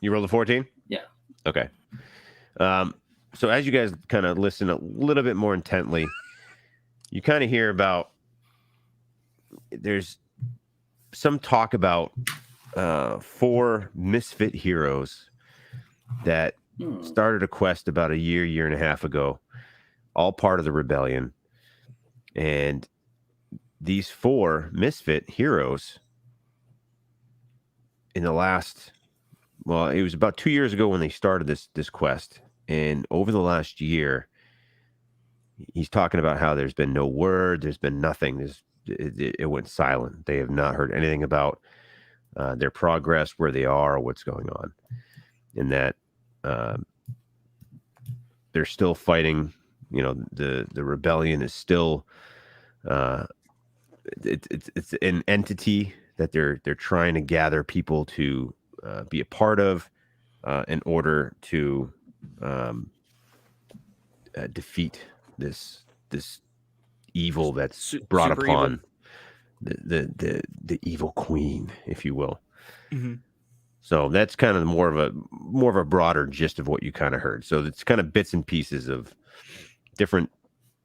You rolled a 14? Yeah. Okay. So as you guys kind of listen a little bit more intently, you kind of hear about there's some talk about 4 misfit heroes that started a quest about a year and a half ago, all part of the rebellion. And these 4 misfit heroes in the last, well, it was about 2 years ago when they started this quest. And over the last year, he's talking about how there's been no word, there's been nothing. It went silent. They have not heard anything about their progress, where they are, or what's going on. And that they're still fighting. You know, the rebellion is still it's an entity that they're trying to gather people to be a part of in order to defeat this evil that's brought super upon the evil queen, if you will. Mm-hmm. So that's kind of more of a broader gist of what you kind of heard. So it's kind of bits and pieces of different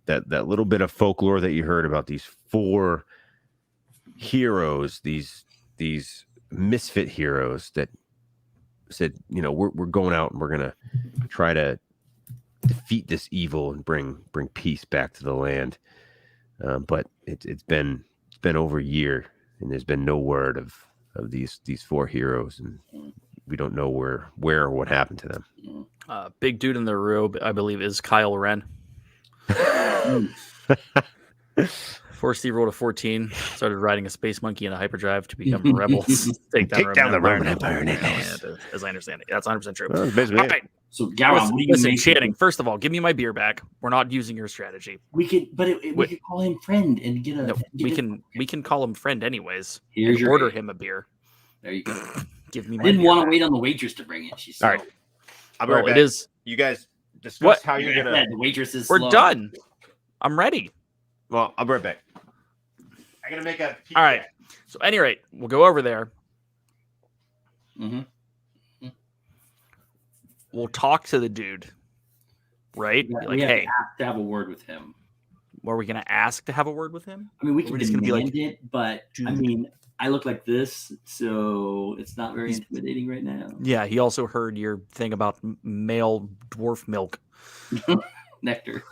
that little bit of folklore that you heard about these 4 heroes, these misfit heroes that said, you know, we're going out and we're gonna try to defeat this evil and bring peace back to the land. But it's been over a year and there's been no word of these 4 heroes, and we don't know where or what happened to them. Big dude in the robe, I believe, is Kyle Ren. Force Steve rolled a 14. Started riding a space monkey in a hyperdrive to become rebels. Take down the Roman Empire. As I understand it, that's 100% true. Well, that's basically All it. right, So, Gowron, what do you listen, make? Channing. First of all, give me my beer back. We're not using your strategy. We could, but we could call him friend and get a. No, we can call him friend anyways. Here's your order ale. him a beer. There you go. Give me. I My didn't beer want to back. wait on the waitress to bring it. She's All right. I'll be Well, right it back. is. You guys discuss What? how you're Yeah, gonna. the waitress is. We're slow. done. I'm ready. Well, I'll be right back. I'm gonna make a. All right. So, at any rate, we'll go over there. Mm-hmm. We'll talk to the dude. Right? Be We like, have hey, to have a word with him. were we gonna ask to have a word with him? I mean, we We're can just gonna be demand like, it, but I dude. mean, I look like this, so it's not very intimidating right now. Yeah, he also heard your thing about male dwarf milk. Nectar.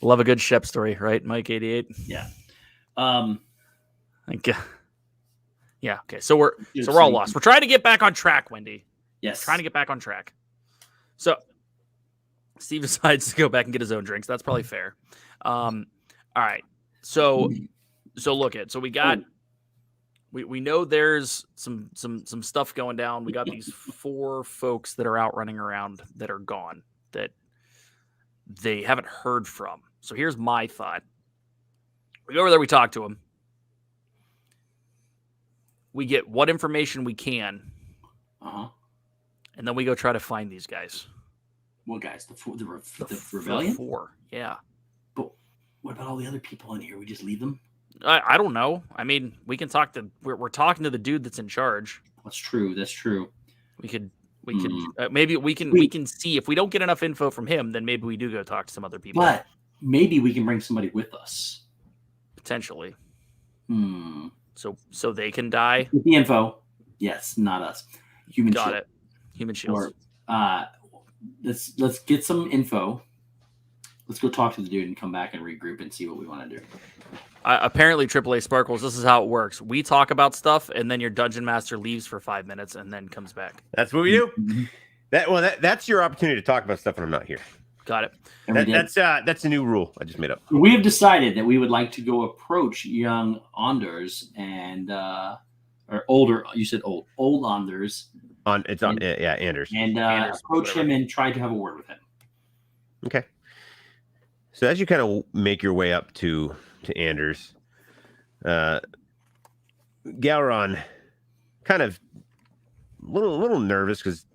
Love a good Shep story, right, Mike 88? Yeah. Like, yeah. Okay. So we're all lost. We're trying to get back on track, Wendy. Yes. Trying to get back on track. So Steve decides to go back and get his own drinks. That's probably fair. All right. So look at. So we got. We know there's some stuff going down. We got these 4 folks that are out running around that are gone that they haven't heard from. So here's my thought. We go over there. We talk to them. We get what information we can, and then we go try to find these guys. What guys? The rebellion? The 4, yeah. But what about all the other people in here? We just leave them? I don't know. I mean, we can talk to. We're talking to the dude that's in charge. That's true. We could maybe we can see if we don't get enough info from him, then maybe we do go talk to some other people. But maybe we can bring somebody with us. Potentially. So they can die. With the info. Yes, not us. Human Got shield. it. Human shields. Or, let's get some info. Let's go talk to the dude and come back and regroup and see what we want to do. Apparently, AAA Sparkles, this is how it works. We talk about stuff, and then your dungeon master leaves for 5 minutes and then comes back. That's what we do. That's your opportunity to talk about stuff when I'm not here. Got it. That's a new rule I just made up. We have decided that we would like to go approach young Anders and or older. You said old Anders. Anders. And approach him and try to have a word with him. Okay. So as you kind of make your way up to Anders, Gowron kind of a little nervous because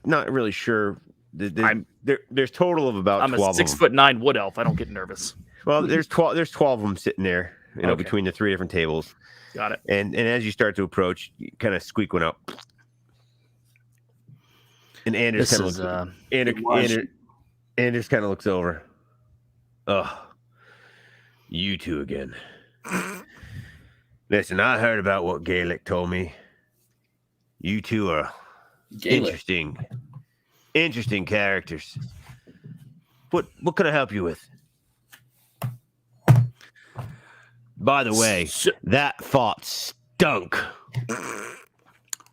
not really sure. There's total of about 12 I'm a 6'9" wood elf. I don't get nervous. Well, there's 12 of them sitting there, between the 3 different tables. Got it. And as you start to approach, you kind of squeak one out. And Anders kind of looks Anders kind of looks over. Oh, you two again. Listen, I heard about what Gaelic told me. You two are interesting characters. What can I help you with? By the way, that fought stunk.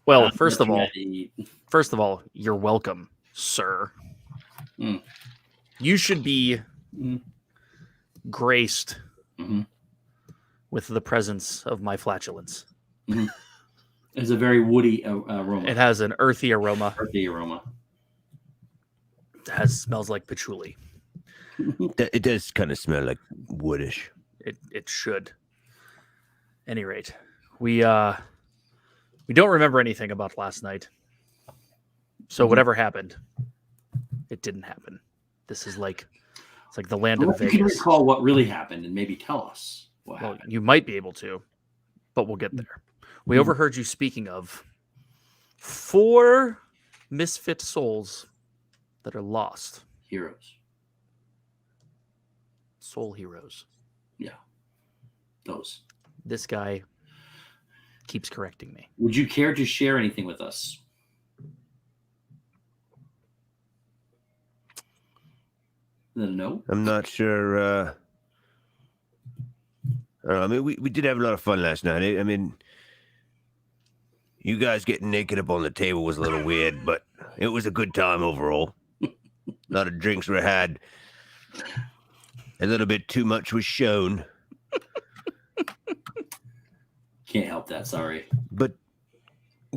Well, first of all, you're welcome, sir. You should be graced with the presence of my flatulence. It's a very woody aroma. It has an earthy aroma. It smells like patchouli. It does kind of smell like woodish. It should. Any rate, we don't remember anything about last night. So whatever happened, it didn't happen. This is like the land of Vegas. You can recall what really happened and maybe tell us what happened. You might be able to, but we'll get there. We overheard you speaking of 4 misfit souls that are lost. Heroes. Soul heroes. Yeah. Those. This guy keeps correcting me. Would you care to share anything with us? No. I'm not sure. I mean, we did have a lot of fun last night. I mean, you guys getting naked up on the table was a little weird, but it was a good time overall. A lot of drinks were had. A little bit too much was shown. Can't help that. Sorry. But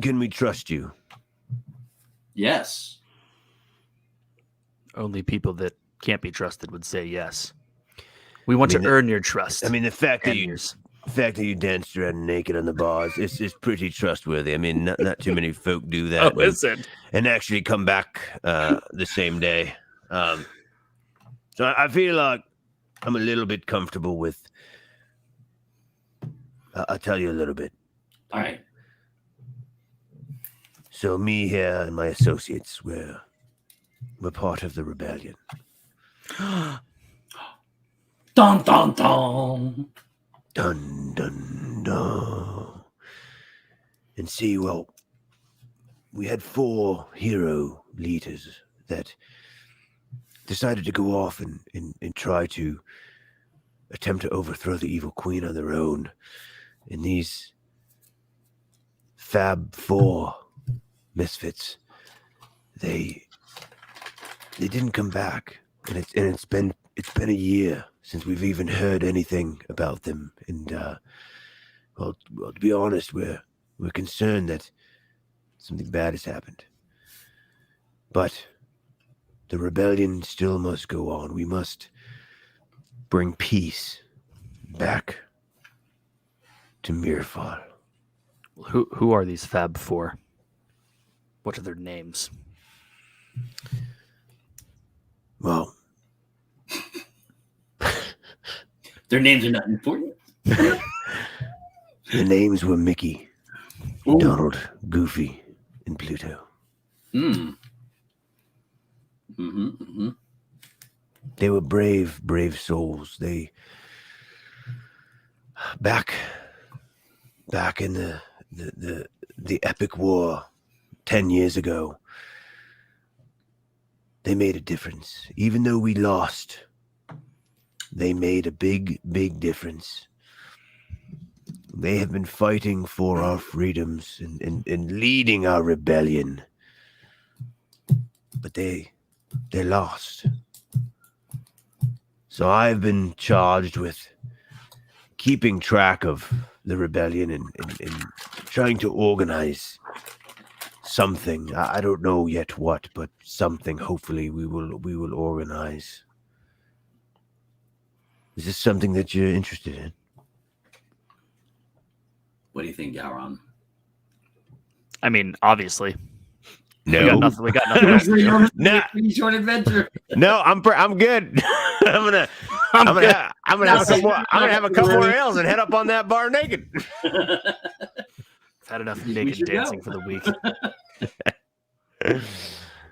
can we trust you? Yes. Only people that can't be trusted would say yes. We want to earn your trust. I mean, the fact that you danced around naked on the bars is pretty trustworthy. I mean, not too many folk do that. And actually come back the same day. So I feel like I'm a little bit comfortable with. I'll tell you a little bit. All right. So me here and my associates, we're part of the rebellion. Dun, dun, dun. Dun, dun, dun. And see, well, we had 4 hero leaders that decided to go off and try to attempt to overthrow the evil queen on their own. And these Fab Four misfits, they didn't come back, and it's been a year since we've even heard anything about them. And well, to be honest, we're concerned that something bad has happened. But the rebellion still must go on. We must bring peace back to Mirfar. Who are these Fab Four? What are their names? Well, Their names are not important. the names were Mickey, Ooh. Donald, Goofy, and Pluto. Mm. Mm-hmm, mm-hmm. They were brave souls. They back in the epic war 10 years ago, they made a difference. Even though we lost, they made a big difference. They have been fighting for our freedoms and leading our rebellion. But they're lost. So I've been charged with keeping track of the rebellion and trying to organize something. I don't know yet what, but something. Hopefully we will organize. Is this something that you're interested in? What do you think, Gowron? I mean, obviously. No. We got nothing. Nah. Short adventure. No, I'm good. I'm gonna have a couple more ales and head up on that bar naked. I've had enough naked dancing for the week.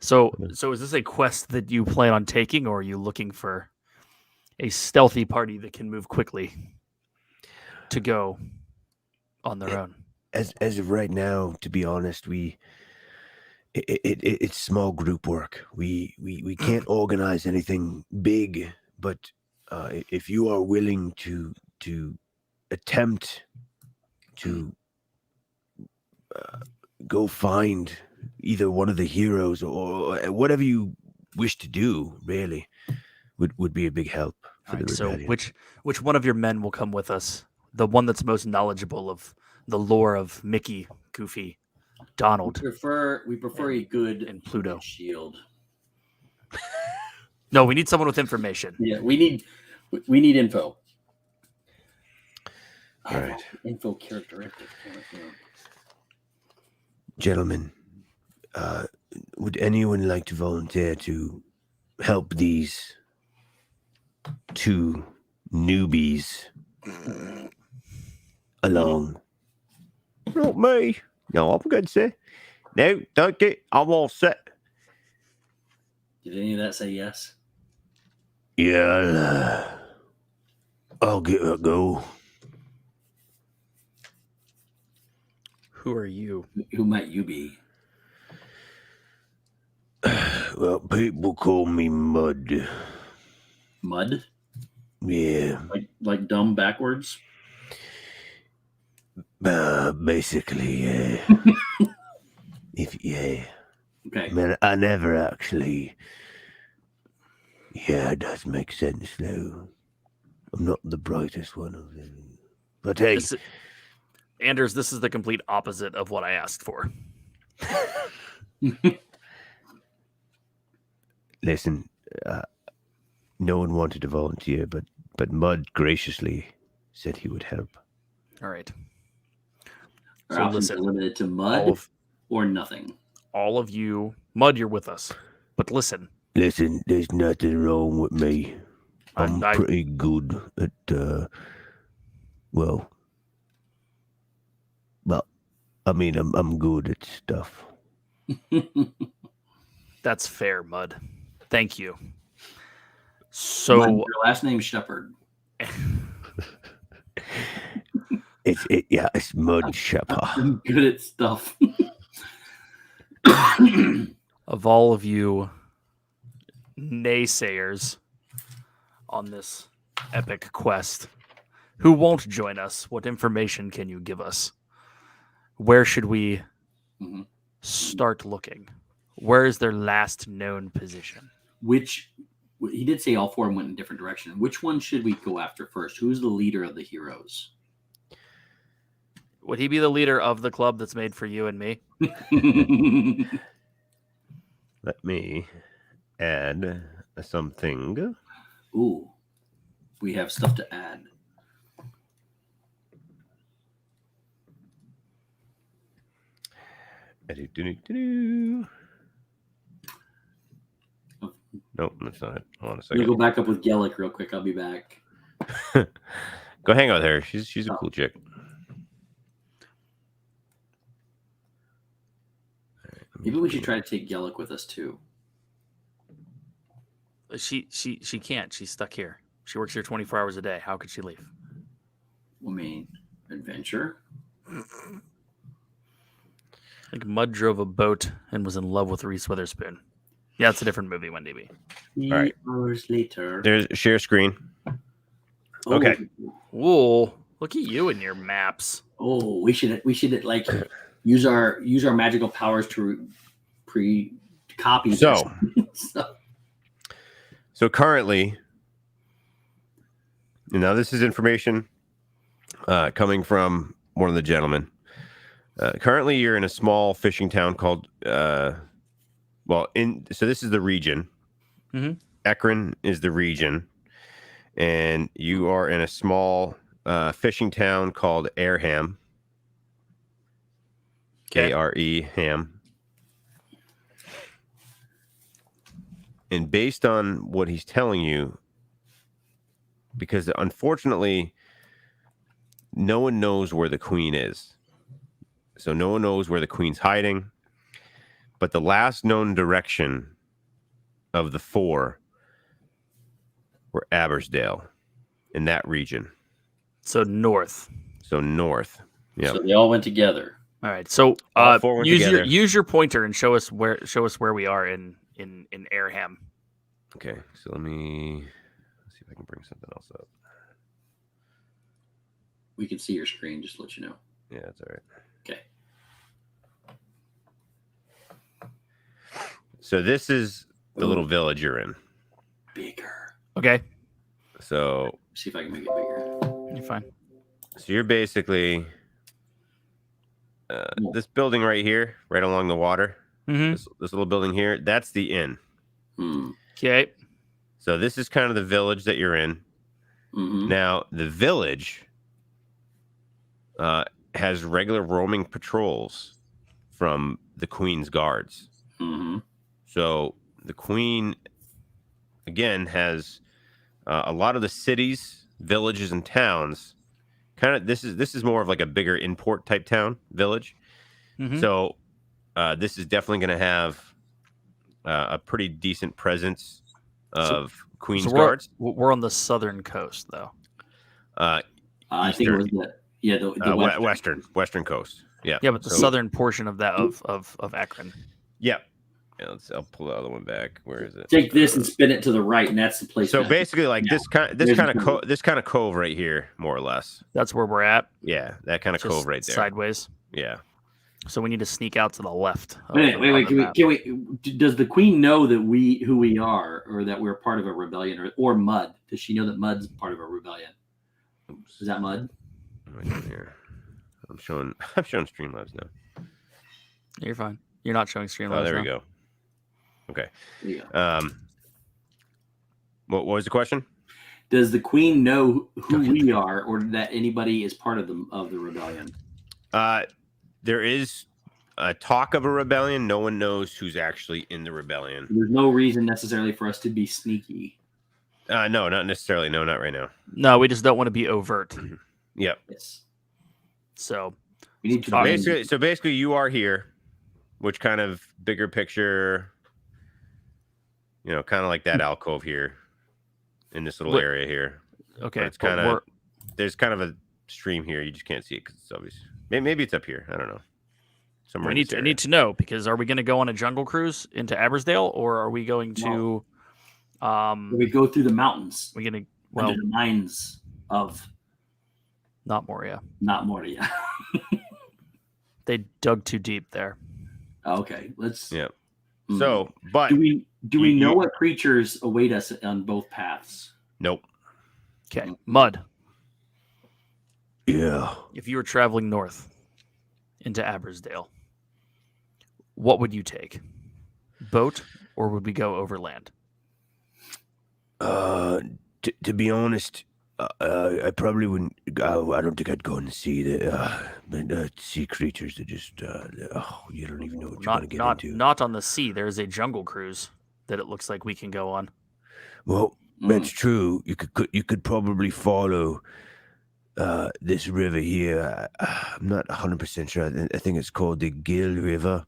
So is this a quest that you plan on taking, or are you looking for a stealthy party that can move quickly to go on their own? As of right now, to be honest, it's small group work. We can't organize anything big, but if you are willing to attempt to go find either one of the heroes or whatever you wish to do, really would be a big help for the rebellion. So which one of your men will come with us? The one that's most knowledgeable of the lore of Mickey, Goofy, Donald. We prefer a good and Pluto shield. No, we need someone with information. Yeah, we need info. All right. Info characteristics. Gentlemen, would anyone like to volunteer to help these two newbies along? Not me. No, I'm good, sir. No, don't get. I'm all set. Did any of that say yes? Yeah, I'll give it a go. Who are you? Who might you be? Well, people call me Mud. Mud? Yeah. Like dumb backwards? Basically, yeah. Okay. Man, I never actually. Yeah, it does make sense, though. I'm not the brightest one of them. But hey. Anders, this is the complete opposite of what I asked for. Listen, no one wanted to volunteer, but Mud graciously said he would help. All right. Our options are limited to Mud or nothing. All of you, Mud, you're with us. But listen. Listen, there's nothing wrong with me. I'm pretty good at, well, I mean, I'm good at stuff. That's fair, Mud. Thank you. So, Mud, your last name's Shepherd. It's Mud Shepherd. I'm good at stuff. Of all of you, naysayers on this epic quest who won't join us, what information can you give us? Where should we start looking? Where is their last known position? He did say all 4 of them went in different direction. Which one should we go after first? Who's the leader of the heroes? Would he be the leader of the club that's made for you and me? Let me add something. Ooh, we have stuff to add. Nope, that's not it. Hold on a Let me second. go back up with Gellick real quick. I'll be back. Go hang out with her. She's a cool chick. Maybe we should try to take Gellick with us too. She can't. She's stuck here. She works here 24 hours a day. How could she leave? I mean, adventure. Like Mud drove a boat and was in love with Reese Witherspoon. Yeah, it's a different movie, Wendy B. 3 right. hours later. There's share screen. Okay. Whoa, look at you and your maps. Oh, we should like use our magical powers to copy. So currently, and now this is information coming from one of the gentlemen. Currently, you're in a small fishing town called so this is the region. Mm-hmm. Ekron is the region, and you are in a small fishing town called Airham. K-R-E Ham. And based on what he's telling you, because unfortunately, no one knows where the queen is. So no one knows where the queen's hiding. But the last known direction of the 4 were Abersdale in that region. So north. Yeah. So they all went together. All right. So All 4 went together. use your pointer and show us where we are in Airham. Okay. So let's see if I can bring something else up. We can see your screen, just to let you know. Yeah, that's all right. Okay. So this is the little village you're in. Bigger. Okay. So See if I can make it bigger. You're fine. So you're basically this building right here, right along the water. Mm-hmm. This little building here, that's the inn. Okay. So this is kind of the village that you're in. Mm-hmm. Now, the village has regular roaming patrols from the Queen's guards. Mm-hmm. So the Queen, again, has a lot of the cities, villages, and towns. Kind of this is more of like a bigger import type town village. Mm-hmm. So this is definitely going to have a pretty decent presence of Queen's guards. We're on the southern coast, though. I think it was the western coast. Yeah. Yeah, but the southern portion of that of Akron. Yeah. I'll pull the other one back. Where is it? Take this and spin it to the right, and that's the place. So basically, like this kind of cove right here, more or less. That's where we're at. Yeah, that kind of Just cove right there. Sideways. Yeah. So we need to sneak out to the left. Wait. Can we? Does the queen know that who we are, or that we're part of a rebellion, or Mud? Does she know that Mud's part of a rebellion? Is that Mud? What am I doing here? I'm showing Streamlabs now. You're fine. You're not showing Streamlabs. Oh, there now. we go. Okay. Yeah. What was the question? Does the queen know who we are, or that anybody is part of the rebellion? There is a talk of a rebellion. No one knows who's actually in the rebellion. There's no reason necessarily for us to be sneaky. No, not necessarily. No, not right now. No, we just don't want to be overt. Yep. Yes. So We need to So basically, you are here, which kind of bigger picture. Kind of like that alcove here, in this little area here. okay, But it's kind of there's kind of a stream here. You just can't see it because it's obvious. Maybe it's up here. I don't know. Somewhere. I need to know, because are we going to go on a jungle cruise into Abersdale, or are we going to We go through the mountains We're gonna under the mines of not Moria. not Moria. They dug too deep there. Okay, let's. Yeah. Hmm. So, but do we know you- what creatures await us on both paths? nope. Okay, Mud. Yeah. If you were traveling north into Abersdale, what would you take? Boat, or would we go overland? To be honest, I probably wouldn't. I don't think I'd go and see the sea creatures that just. You don't even know what you're gonna get into. Not on the sea. There's a jungle cruise that it looks like we can go on. Well, that's true. You could probably follow this river here. I'm not 100% sure. I think it's called the Gill River.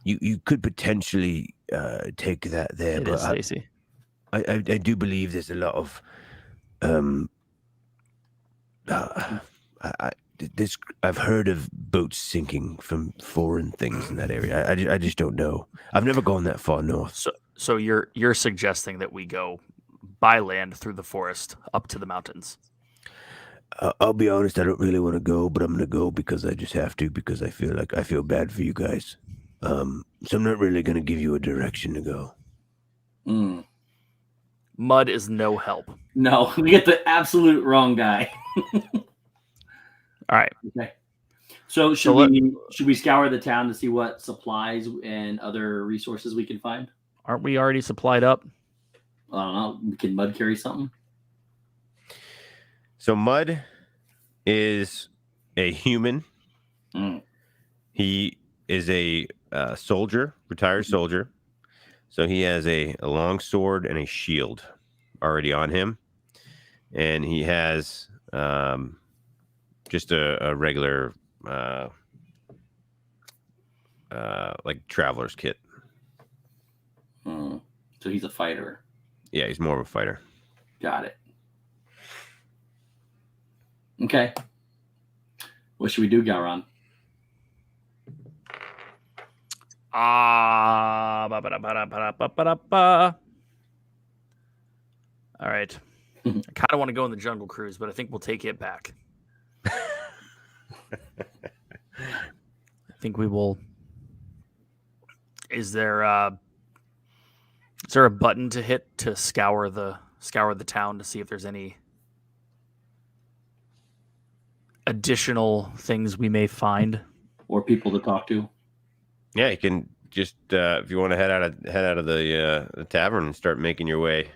You could potentially take that there, It but is, Stacy. I do believe there's a lot of I've heard of boats sinking from foreign things in that area. I just don't know. I've never gone that far north. So you're suggesting that we go by land through the forest up to the mountains. I'll be honest, I don't really want to go, but I'm going to go because I just have to, because I feel bad for you guys. So I'm not really going to give you a direction to go. Mm. Mud is no help. No, we get the absolute wrong guy. All right. Okay. So should we scour the town to see what supplies and other resources we can find? Aren't we already supplied up? I don't know. Can Mud carry something? So Mud is a human. Mm. He is a soldier, retired soldier. So he has a long sword and a shield already on him. And he has just a regular like traveler's kit. Mm. So he's a fighter. Yeah, he's more of a fighter. Got it. Okay. What should we do, Gowron? All right. I kind of want to go on the jungle cruise, but I think we'll take it back. I think we will. Is there a button to hit to scour the town to see if there's any additional things we may find Or people to talk to? Yeah, you can just if you want to head out of the tavern and start making your way.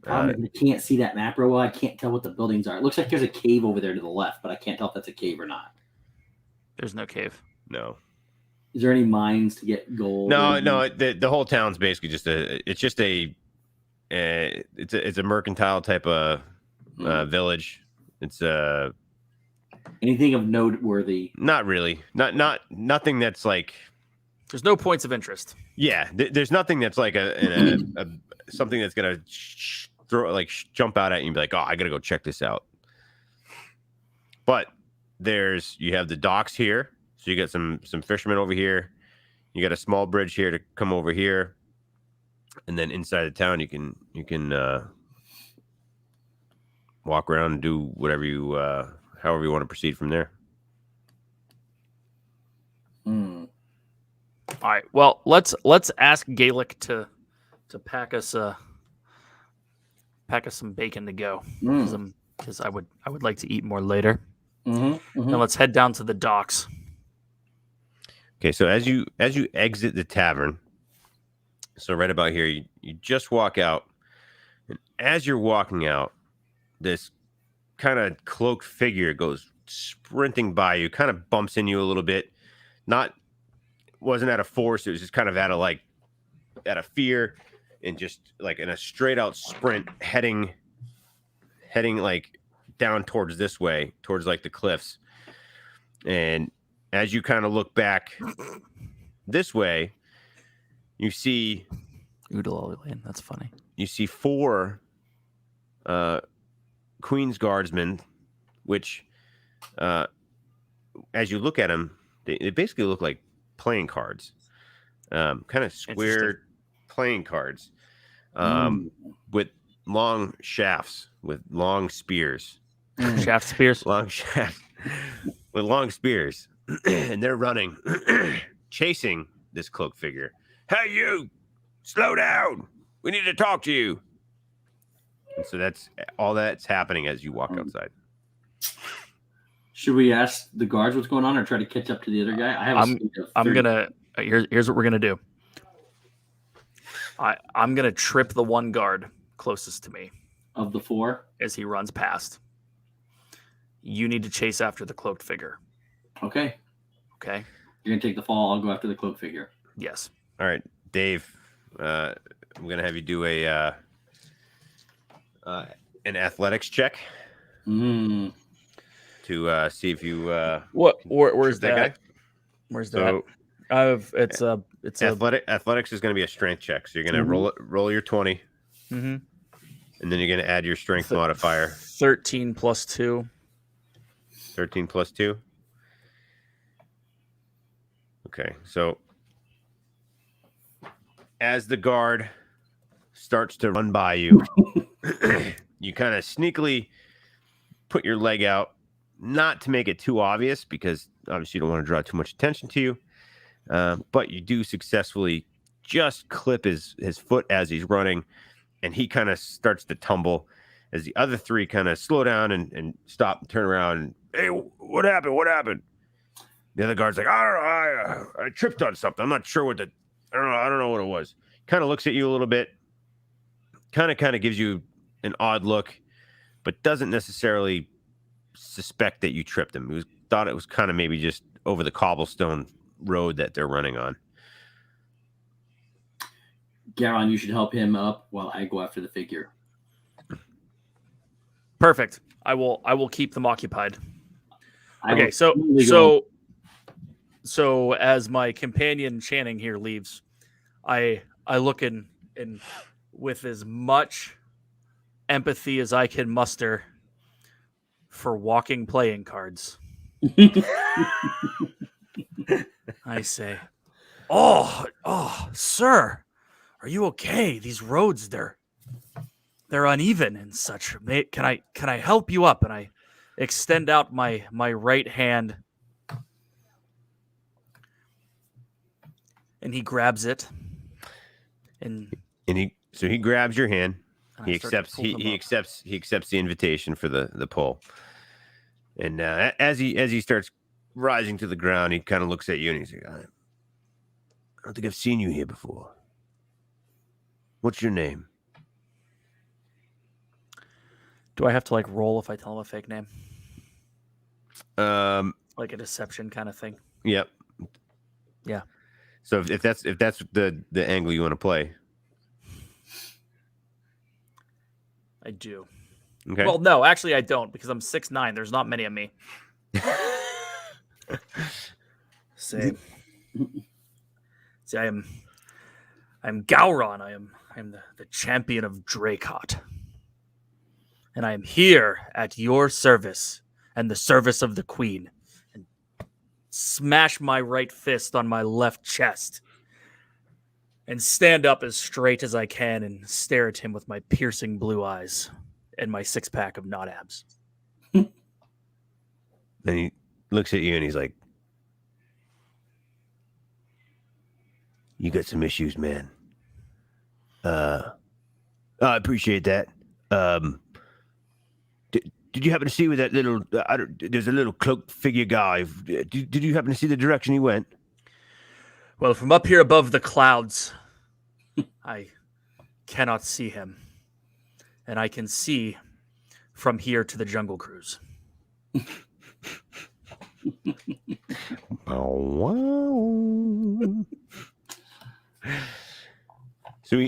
I can't see that map real well. I can't tell what the buildings are. It looks like there's a cave over there to the left, but I can't tell if that's a cave or not. There's no cave. No. Is there any mines to get gold? No. The whole town's basically just it's a mercantile type of village. It's anything of noteworthy? not really. Nothing that's like. There's no points of interest. Yeah, there's nothing that's like something that's gonna jump out at you and be like, oh, I gotta go check this out. But you have the docks here, so you got some fishermen over here. You got a small bridge here to come over here, and then inside the town you can walk around and do whatever however you want to proceed from there. Hmm. All right. Well, let's ask Gaelic to pack us some bacon to go because I would like to eat more later. Now let's head down to the docks. Okay, so as you exit the tavern, so right about here, you just walk out, and as you're walking out, this kind of cloaked figure goes sprinting by you, kind of bumps in you a little bit. Wasn't out of force, it was just kind of out of fear, and just like in a straight out sprint heading like down towards this way, towards like the cliffs. And as you kind of look back this way, you see Oodle Lane. That's funny. You see 4 Queen's Guardsmen, which as you look at them, they basically look like playing cards, kind of square playing cards. with long shafts, with long spears. Shaft spears. Long shafts with long spears. And they're running, chasing this cloaked figure. Hey, you! Slow down! We need to talk to you. And so that's all that's happening as you walk outside. Should we ask the guards what's going on, or try to catch up to the other guy? I have. I'm gonna. Here's what we're gonna do. I'm gonna trip the one guard closest to me of the 4 as he runs past. You need to chase after the cloaked figure. Okay. Okay. You're gonna take the fall. I'll go after the cloaked figure. Yes. All right, Dave. I'm gonna have you do an athletics check to see if you where's that that? guy? Where's So, that? It's athletics is going to be a strength check. So you're going to roll your 20, mm-hmm. and then you're going to add your strength modifier. 13 plus 2. 13 plus 2. Okay, so as the guard starts to run by you, you kind of sneakily put your leg out, not to make it too obvious, because obviously you don't want to draw too much attention to you. But you do successfully just clip his foot as he's running, and he kind of starts to tumble as the other 3 kind of slow down and stop and turn around. And, hey, what happened? What happened? The other guard's like, I don't know. I tripped on something. I'm not sure what I don't know what it was. Kind of looks at you a little bit, kind of gives you an odd look, but doesn't necessarily suspect that you tripped him. He thought it was kind of maybe just over the cobblestone road that they're running on. Garon, you should help him up while I go after the figure. Perfect. I will keep them occupied. Okay, so as my companion Channing here leaves, I look in with as much empathy as I can muster for walking playing cards. I say, oh, sir, are you okay? These roads, they're uneven and such. Can I help you up? And I extend out my right hand, and he grabs it, and he grabs your hand. and He I start to accepts pull them up. he accepts the invitation for the pull. And as he starts rising to the ground, he kind of looks at you and he's like, I don't think I've seen you here before. What's your name? Do I have to like roll if I tell him a fake name? Like a deception kind of thing. Yep. Yeah. So if that's the angle you want to play. I do. Okay. Well, no, actually I don't, because I'm 6'9". There's not many of me. Same. See, I'm Gowron. I'm the champion of Dracot. And I am here at your service and the service of the queen. And smash my right fist on my left chest. And stand up as straight as I can and stare at him with my piercing blue eyes and my 6-pack of not abs. And he looks at you and he's like, you got some issues, man. I appreciate that. Did you happen to see with that little, there's a little cloaked figure guy. Did you happen to see the direction he went? Well, from up here above the clouds, I cannot see him. And I can see from here to the Jungle Cruise. Oh, wow. So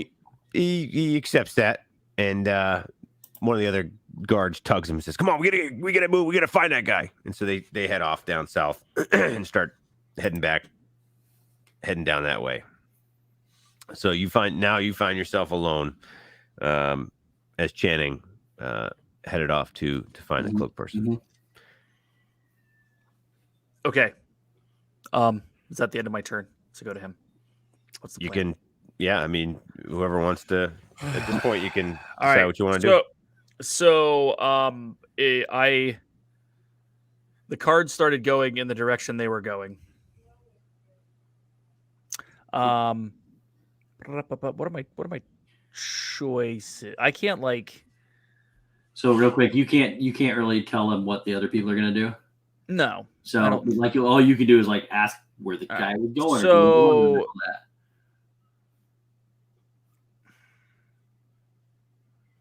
he accepts that, and one of the other guards tugs him and says, "Come on, we gotta move. We gotta find that guy." And so they head off down south and start heading down that way. So you find yourself alone, as Channing headed off to find the cloak person. Mm-hmm. Okay. Is that the end of my turn to go to him? What's the plan? I mean, whoever wants to At this point, you can All decide right, what you want to do. The cards started going in the direction they were going. What are my choices? I can't like. So real quick, you can't really tell them what the other people are gonna do. No. So like all you can do is like ask where the guy was going.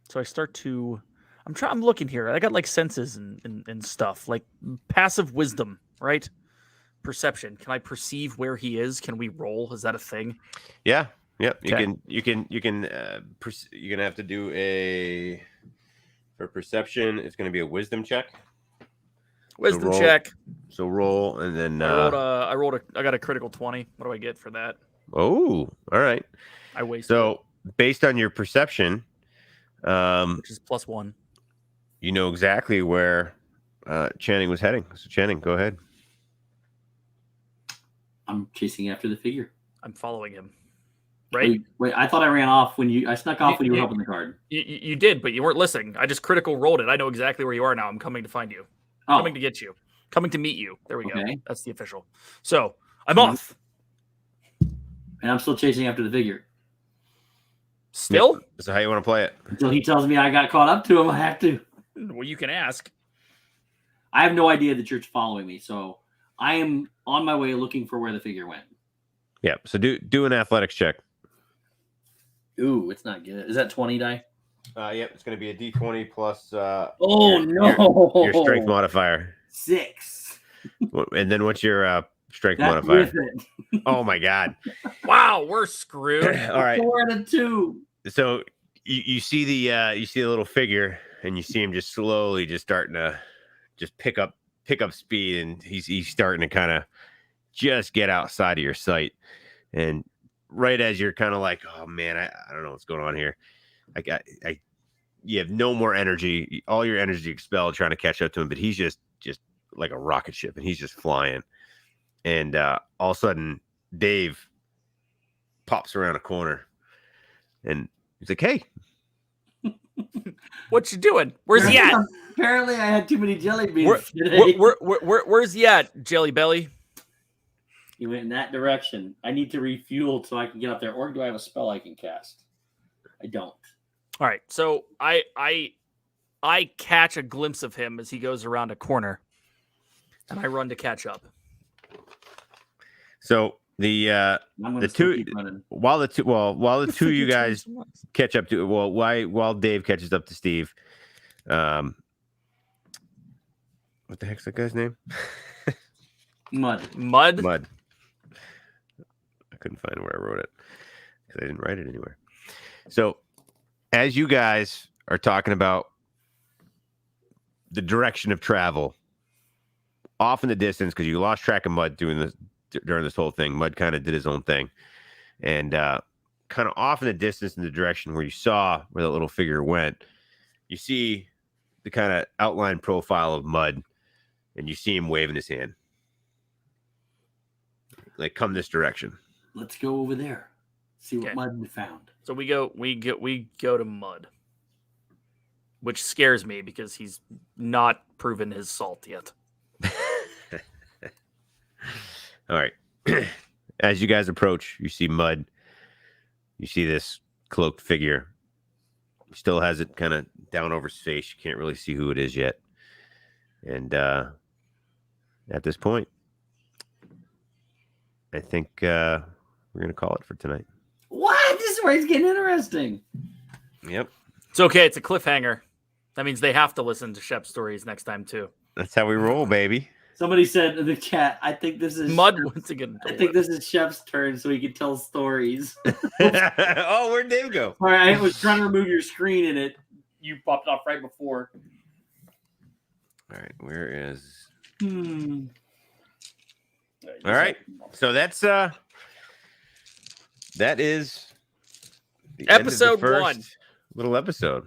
So I start to. I'm looking here. I got like senses and stuff like passive wisdom, right? Perception. Can I perceive where he is? Can we roll? Is that a thing? Yeah. Yep. Okay. You're gonna have to do for perception. It's gonna be a wisdom check. Wisdom check. So roll, and then I got a critical 20. What do I get for that? Oh, all right. I wasted. So based on your perception, which is +1. You know exactly where Channing was heading. So Channing, go ahead. I'm chasing after the figure. I'm following him. Right? Wait, I thought I ran off I snuck off when you were helping the card. You did, but you weren't listening. I just critical rolled it. I know exactly where you are now. I'm coming to find you. Coming to get you. Coming to meet you. There we go. That's the official. So I'm off. And I'm still chasing after the figure. Still? Yep. So how you want to play it? Until he tells me I got caught up to him, I have to. Well, you can ask. I have no idea that you're following me, so I am on my way looking for where the figure went. Yeah. So do an athletics check. Ooh, it's not good. Is that 20 die? Yep. It's going to be a D20 plus. Your strength modifier. 6. And then what's your strength modifier? Oh my God! Wow, we're screwed. All right. 4 and a 2. So you see the little figure, and you see him just slowly just starting to just pick up speed, and he's starting to kind of just get outside of your sight. And right as you're kind of like, oh man, I don't know what's going on here. You have no more energy. All your energy expelled trying to catch up to him, but he's just like a rocket ship, and he's just flying. And all of a sudden, Dave pops around a corner, and he's like, "Hey, what you doing? Where's he at?" Apparently, I had too many jelly beans today. Where's he at, Jelly Belly? He went in that direction. I need to refuel so I can get up there. Or do I have a spell I can cast? I don't. All right, so I catch a glimpse of him as he goes around a corner, and I run to catch up. So the two of you guys catch up to while Dave catches up to Steve. What the heck's that guy's name? Mud. I couldn't find where I wrote it because I didn't write it anywhere. So as you guys are talking about the direction of travel off in the distance, because you lost track of Mud during this whole thing. Mud kind of did his own thing, and kind of off in the distance in the direction where you saw where that little figure went, you see the kind of outline profile of Mud, and you see him waving his hand, like, come this direction. Let's go over there. See what Mud we found. So we go to Mud, which scares me because he's not proven his salt yet. All right. As you guys approach, you see Mud. You see this cloaked figure. He still has it kind of down over his face. You can't really see who it is yet. And at this point, I think we're going to call it for tonight. What? This is where it's getting interesting. Yep. It's okay. It's a cliffhanger. That means they have to listen to Shep stories next time, too. That's how we roll, baby. Somebody said in the chat, I think this is Mud once again. I think this is Shep's turn so he can tell stories. Oh, where'd Dave go? All right, I was trying to remove your screen and you popped off right before. All right, where is... All right, so that is the episode end of the one. first little episode.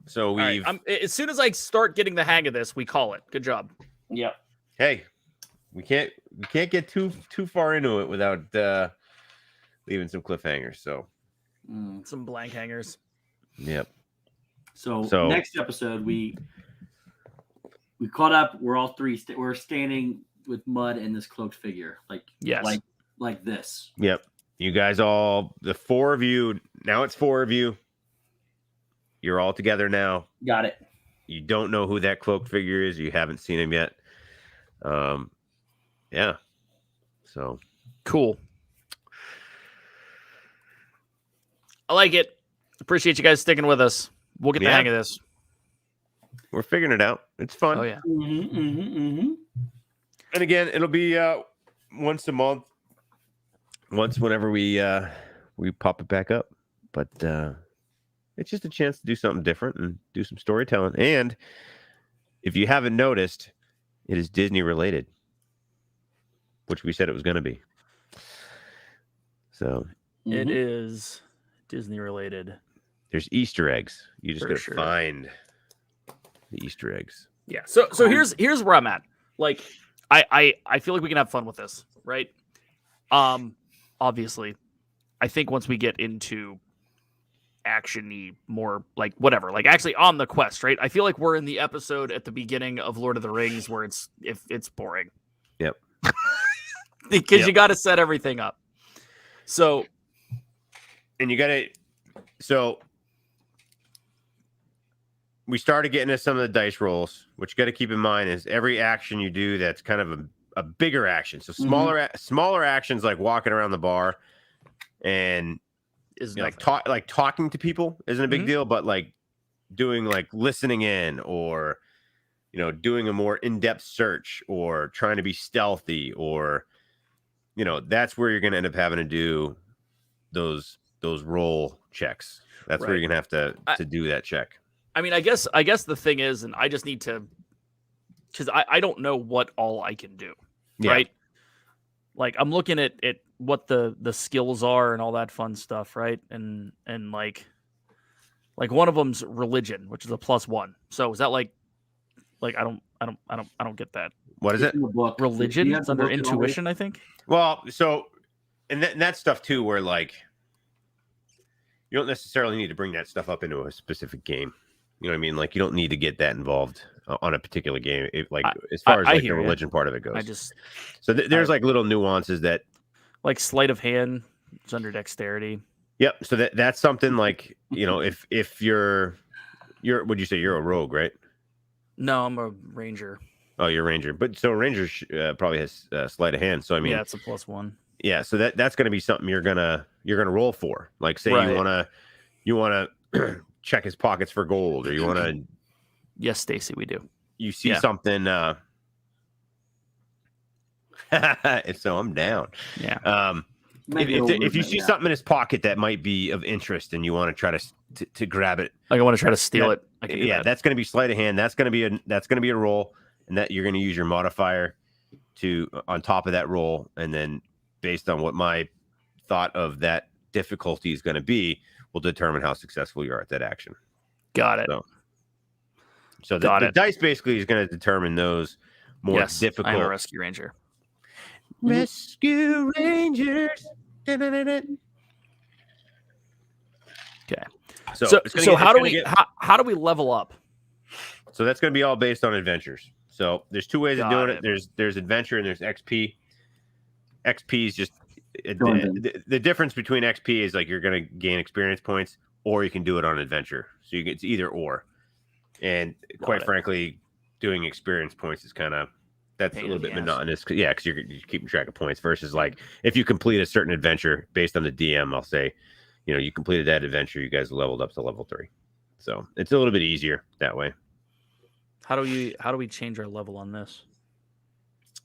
So we've as soon as I start getting the hang of this, we call it. Good job. Yep. Hey, we can't get too far into it without leaving some cliffhangers. So Some blank hangers. Yep. So next episode, we caught up. We're all three. We're standing with Mud and this cloaked figure, like this. Yep. You guys the 4 of you. Now it's 4 of you. You're all together now. Got it. You don't know who that cloaked figure is. You haven't seen him yet. Yeah. So cool. I like it. Appreciate you guys sticking with us. We'll get the hang of this. We're figuring it out. It's fun. Oh yeah. And again, it'll be once a month. Once whenever we pop it back up. But it's just a chance to do something different and do some storytelling. And if you haven't noticed, it is Disney related, which we said it was going to be. So it is Disney related. There's Easter eggs. You just got to sure. find the Easter eggs. Yeah. So here's where I'm at. Like, I feel like we can have fun with this, right? Obviously, I think once we get into action-y, more like whatever, like actually on the quest, right? I feel like we're in the episode at the beginning of Lord of the Rings where it's boring. Yep. Because you got to set everything up. So, and you got to. So we started getting into some of the dice rolls, which you got to keep in mind is every action you do that's kind of a bigger action. So smaller actions like walking around the bar and is like talking to people isn't a big deal, but like doing like listening in or doing a more in-depth search or trying to be stealthy or that's where you're going to end up having to do those roll checks. That's where you're going to have to do that check. I mean, I guess the thing is, and I just need to, because I don't know what all I can do, right? Like I'm looking at what the skills are and all that fun stuff, right? And like one of them's religion, which is a +1. So is that like I don't get that. What is it? Religion? It's under intuition, I think. Well, so and that stuff too, where like you don't necessarily need to bring that stuff up into a specific game. You know what I mean? Like you don't need to get that involved on a particular game. As far as the religion part of it goes. There's like little nuances that like sleight of hand is under dexterity. Yep. So that's something like, if you're would you say you're a rogue, right? No, I'm a ranger. Oh, you're a ranger. But so a ranger probably has sleight of hand. So I mean, yeah, it's a +1. Yeah. So that's going to be something you're gonna roll for. Like say you wanna check his pockets for gold, or you want to. Yes, Stacy, we do. You see something. So I'm down. Yeah. If you see something in his pocket that might be of interest, and you want to try to grab it, like I want to try to steal it. I can do that. That's going to be sleight of hand. That's going to be a roll, and that you're going to use your modifier on top of that roll, and then based on what my thought of that difficulty is going to be, will determine how successful you are at that action. Got it. So the dice basically is going to determine those more difficult. I'm a rescue ranger. Rescue Rangers. Okay. So how do we level up? So that's going to be all based on adventures. So there's 2 ways of doing it. There's adventure and there's XP. XP is just the difference between XP is like you're going to gain experience points, or you can do it on adventure. So it's either or. And quite frankly, doing experience points is kind of that's a little bit monotonous. Because you're keeping track of points versus like if you complete a certain adventure based on the DM, I'll say, you completed that adventure, you guys leveled up to level 3. So it's a little bit easier that way. How do we change our level on this?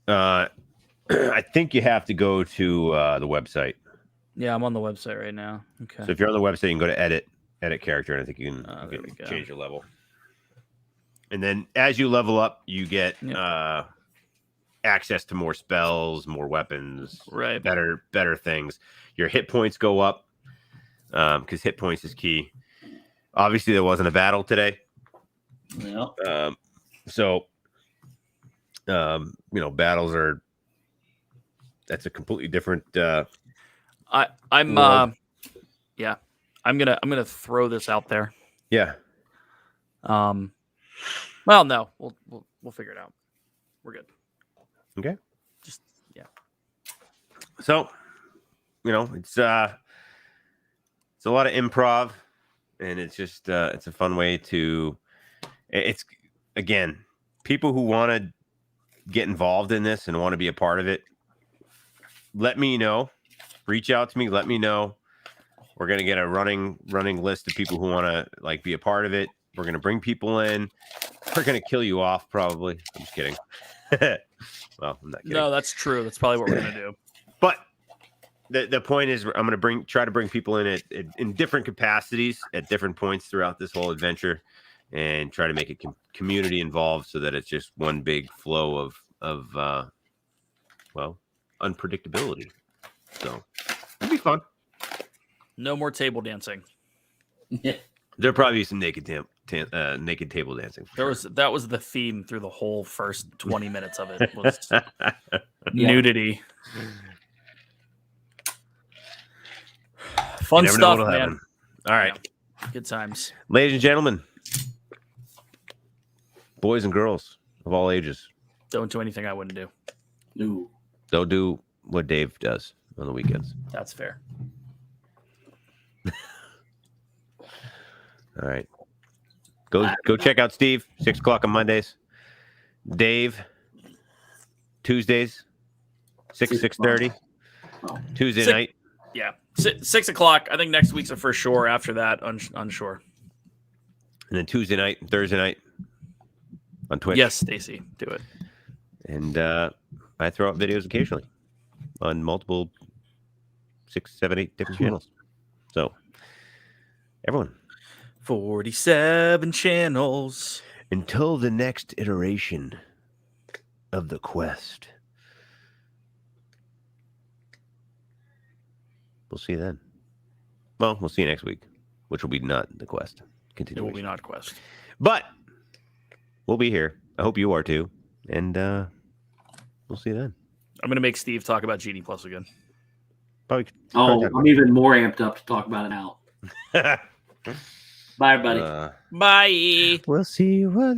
I think you have to go to the website. Yeah, I'm on the website right now. Okay. So if you're on the website, you can go to edit character, and I think you can change your level. And then as you level up, you get access to more spells, more weapons, right? Better things. Your hit points go up because hit points is key. Obviously, there wasn't a battle today. Yeah. Battles are. That's a completely different. I'm gonna throw this out there. Yeah. Well, no, we'll figure it out. We're good. Okay. Just yeah. So, it's a lot of improv, and it's just it's a fun way to. It's again, people who want to get involved in this and want to be a part of it. Let me know. Reach out to me. Let me know. We're gonna get a running list of people who want to be a part of it. We're gonna bring people in. We're gonna kill you off, probably. I'm just kidding. Well, I'm not kidding. No, that's true. That's probably what we're gonna do. But the point is, I'm gonna try to bring people in in different capacities at different points throughout this whole adventure, and try to make it community involved, so that it's just one big flow of unpredictability. So it'll be fun. No more table dancing. Yeah. There'll probably be some naked table dancing. That was the theme through the whole first 20 minutes of it was nudity. Fun stuff, man. Happen. All right. Yeah. Good times. Ladies and gentlemen, boys and girls of all ages, Don't do anything I wouldn't do. No. they'll do what Dave does on the weekends. That's fair. All right. Go check out Steve, 6:00 on Mondays. Dave, Tuesdays, 6:30. Oh. Tuesday Six- night. Yeah. 6 o'clock. I think next week's a for sure. After that, unsure. And then Tuesday night and Thursday night on Twitch. Yes, Stacy, do it. And I throw out videos occasionally on multiple 6, 7, 8 different channels. So, everyone, 47 channels. until the next iteration of the quest, we'll see you then. Well, we'll see you next week, which will be not the quest. It will be not quest. But we'll be here. I hope you are too. And we'll see you then. I'm gonna make Steve talk about Genie Plus again. Probably. Oh, I'm even more amped up to talk about it now. Bye, everybody. Bye. We'll see you.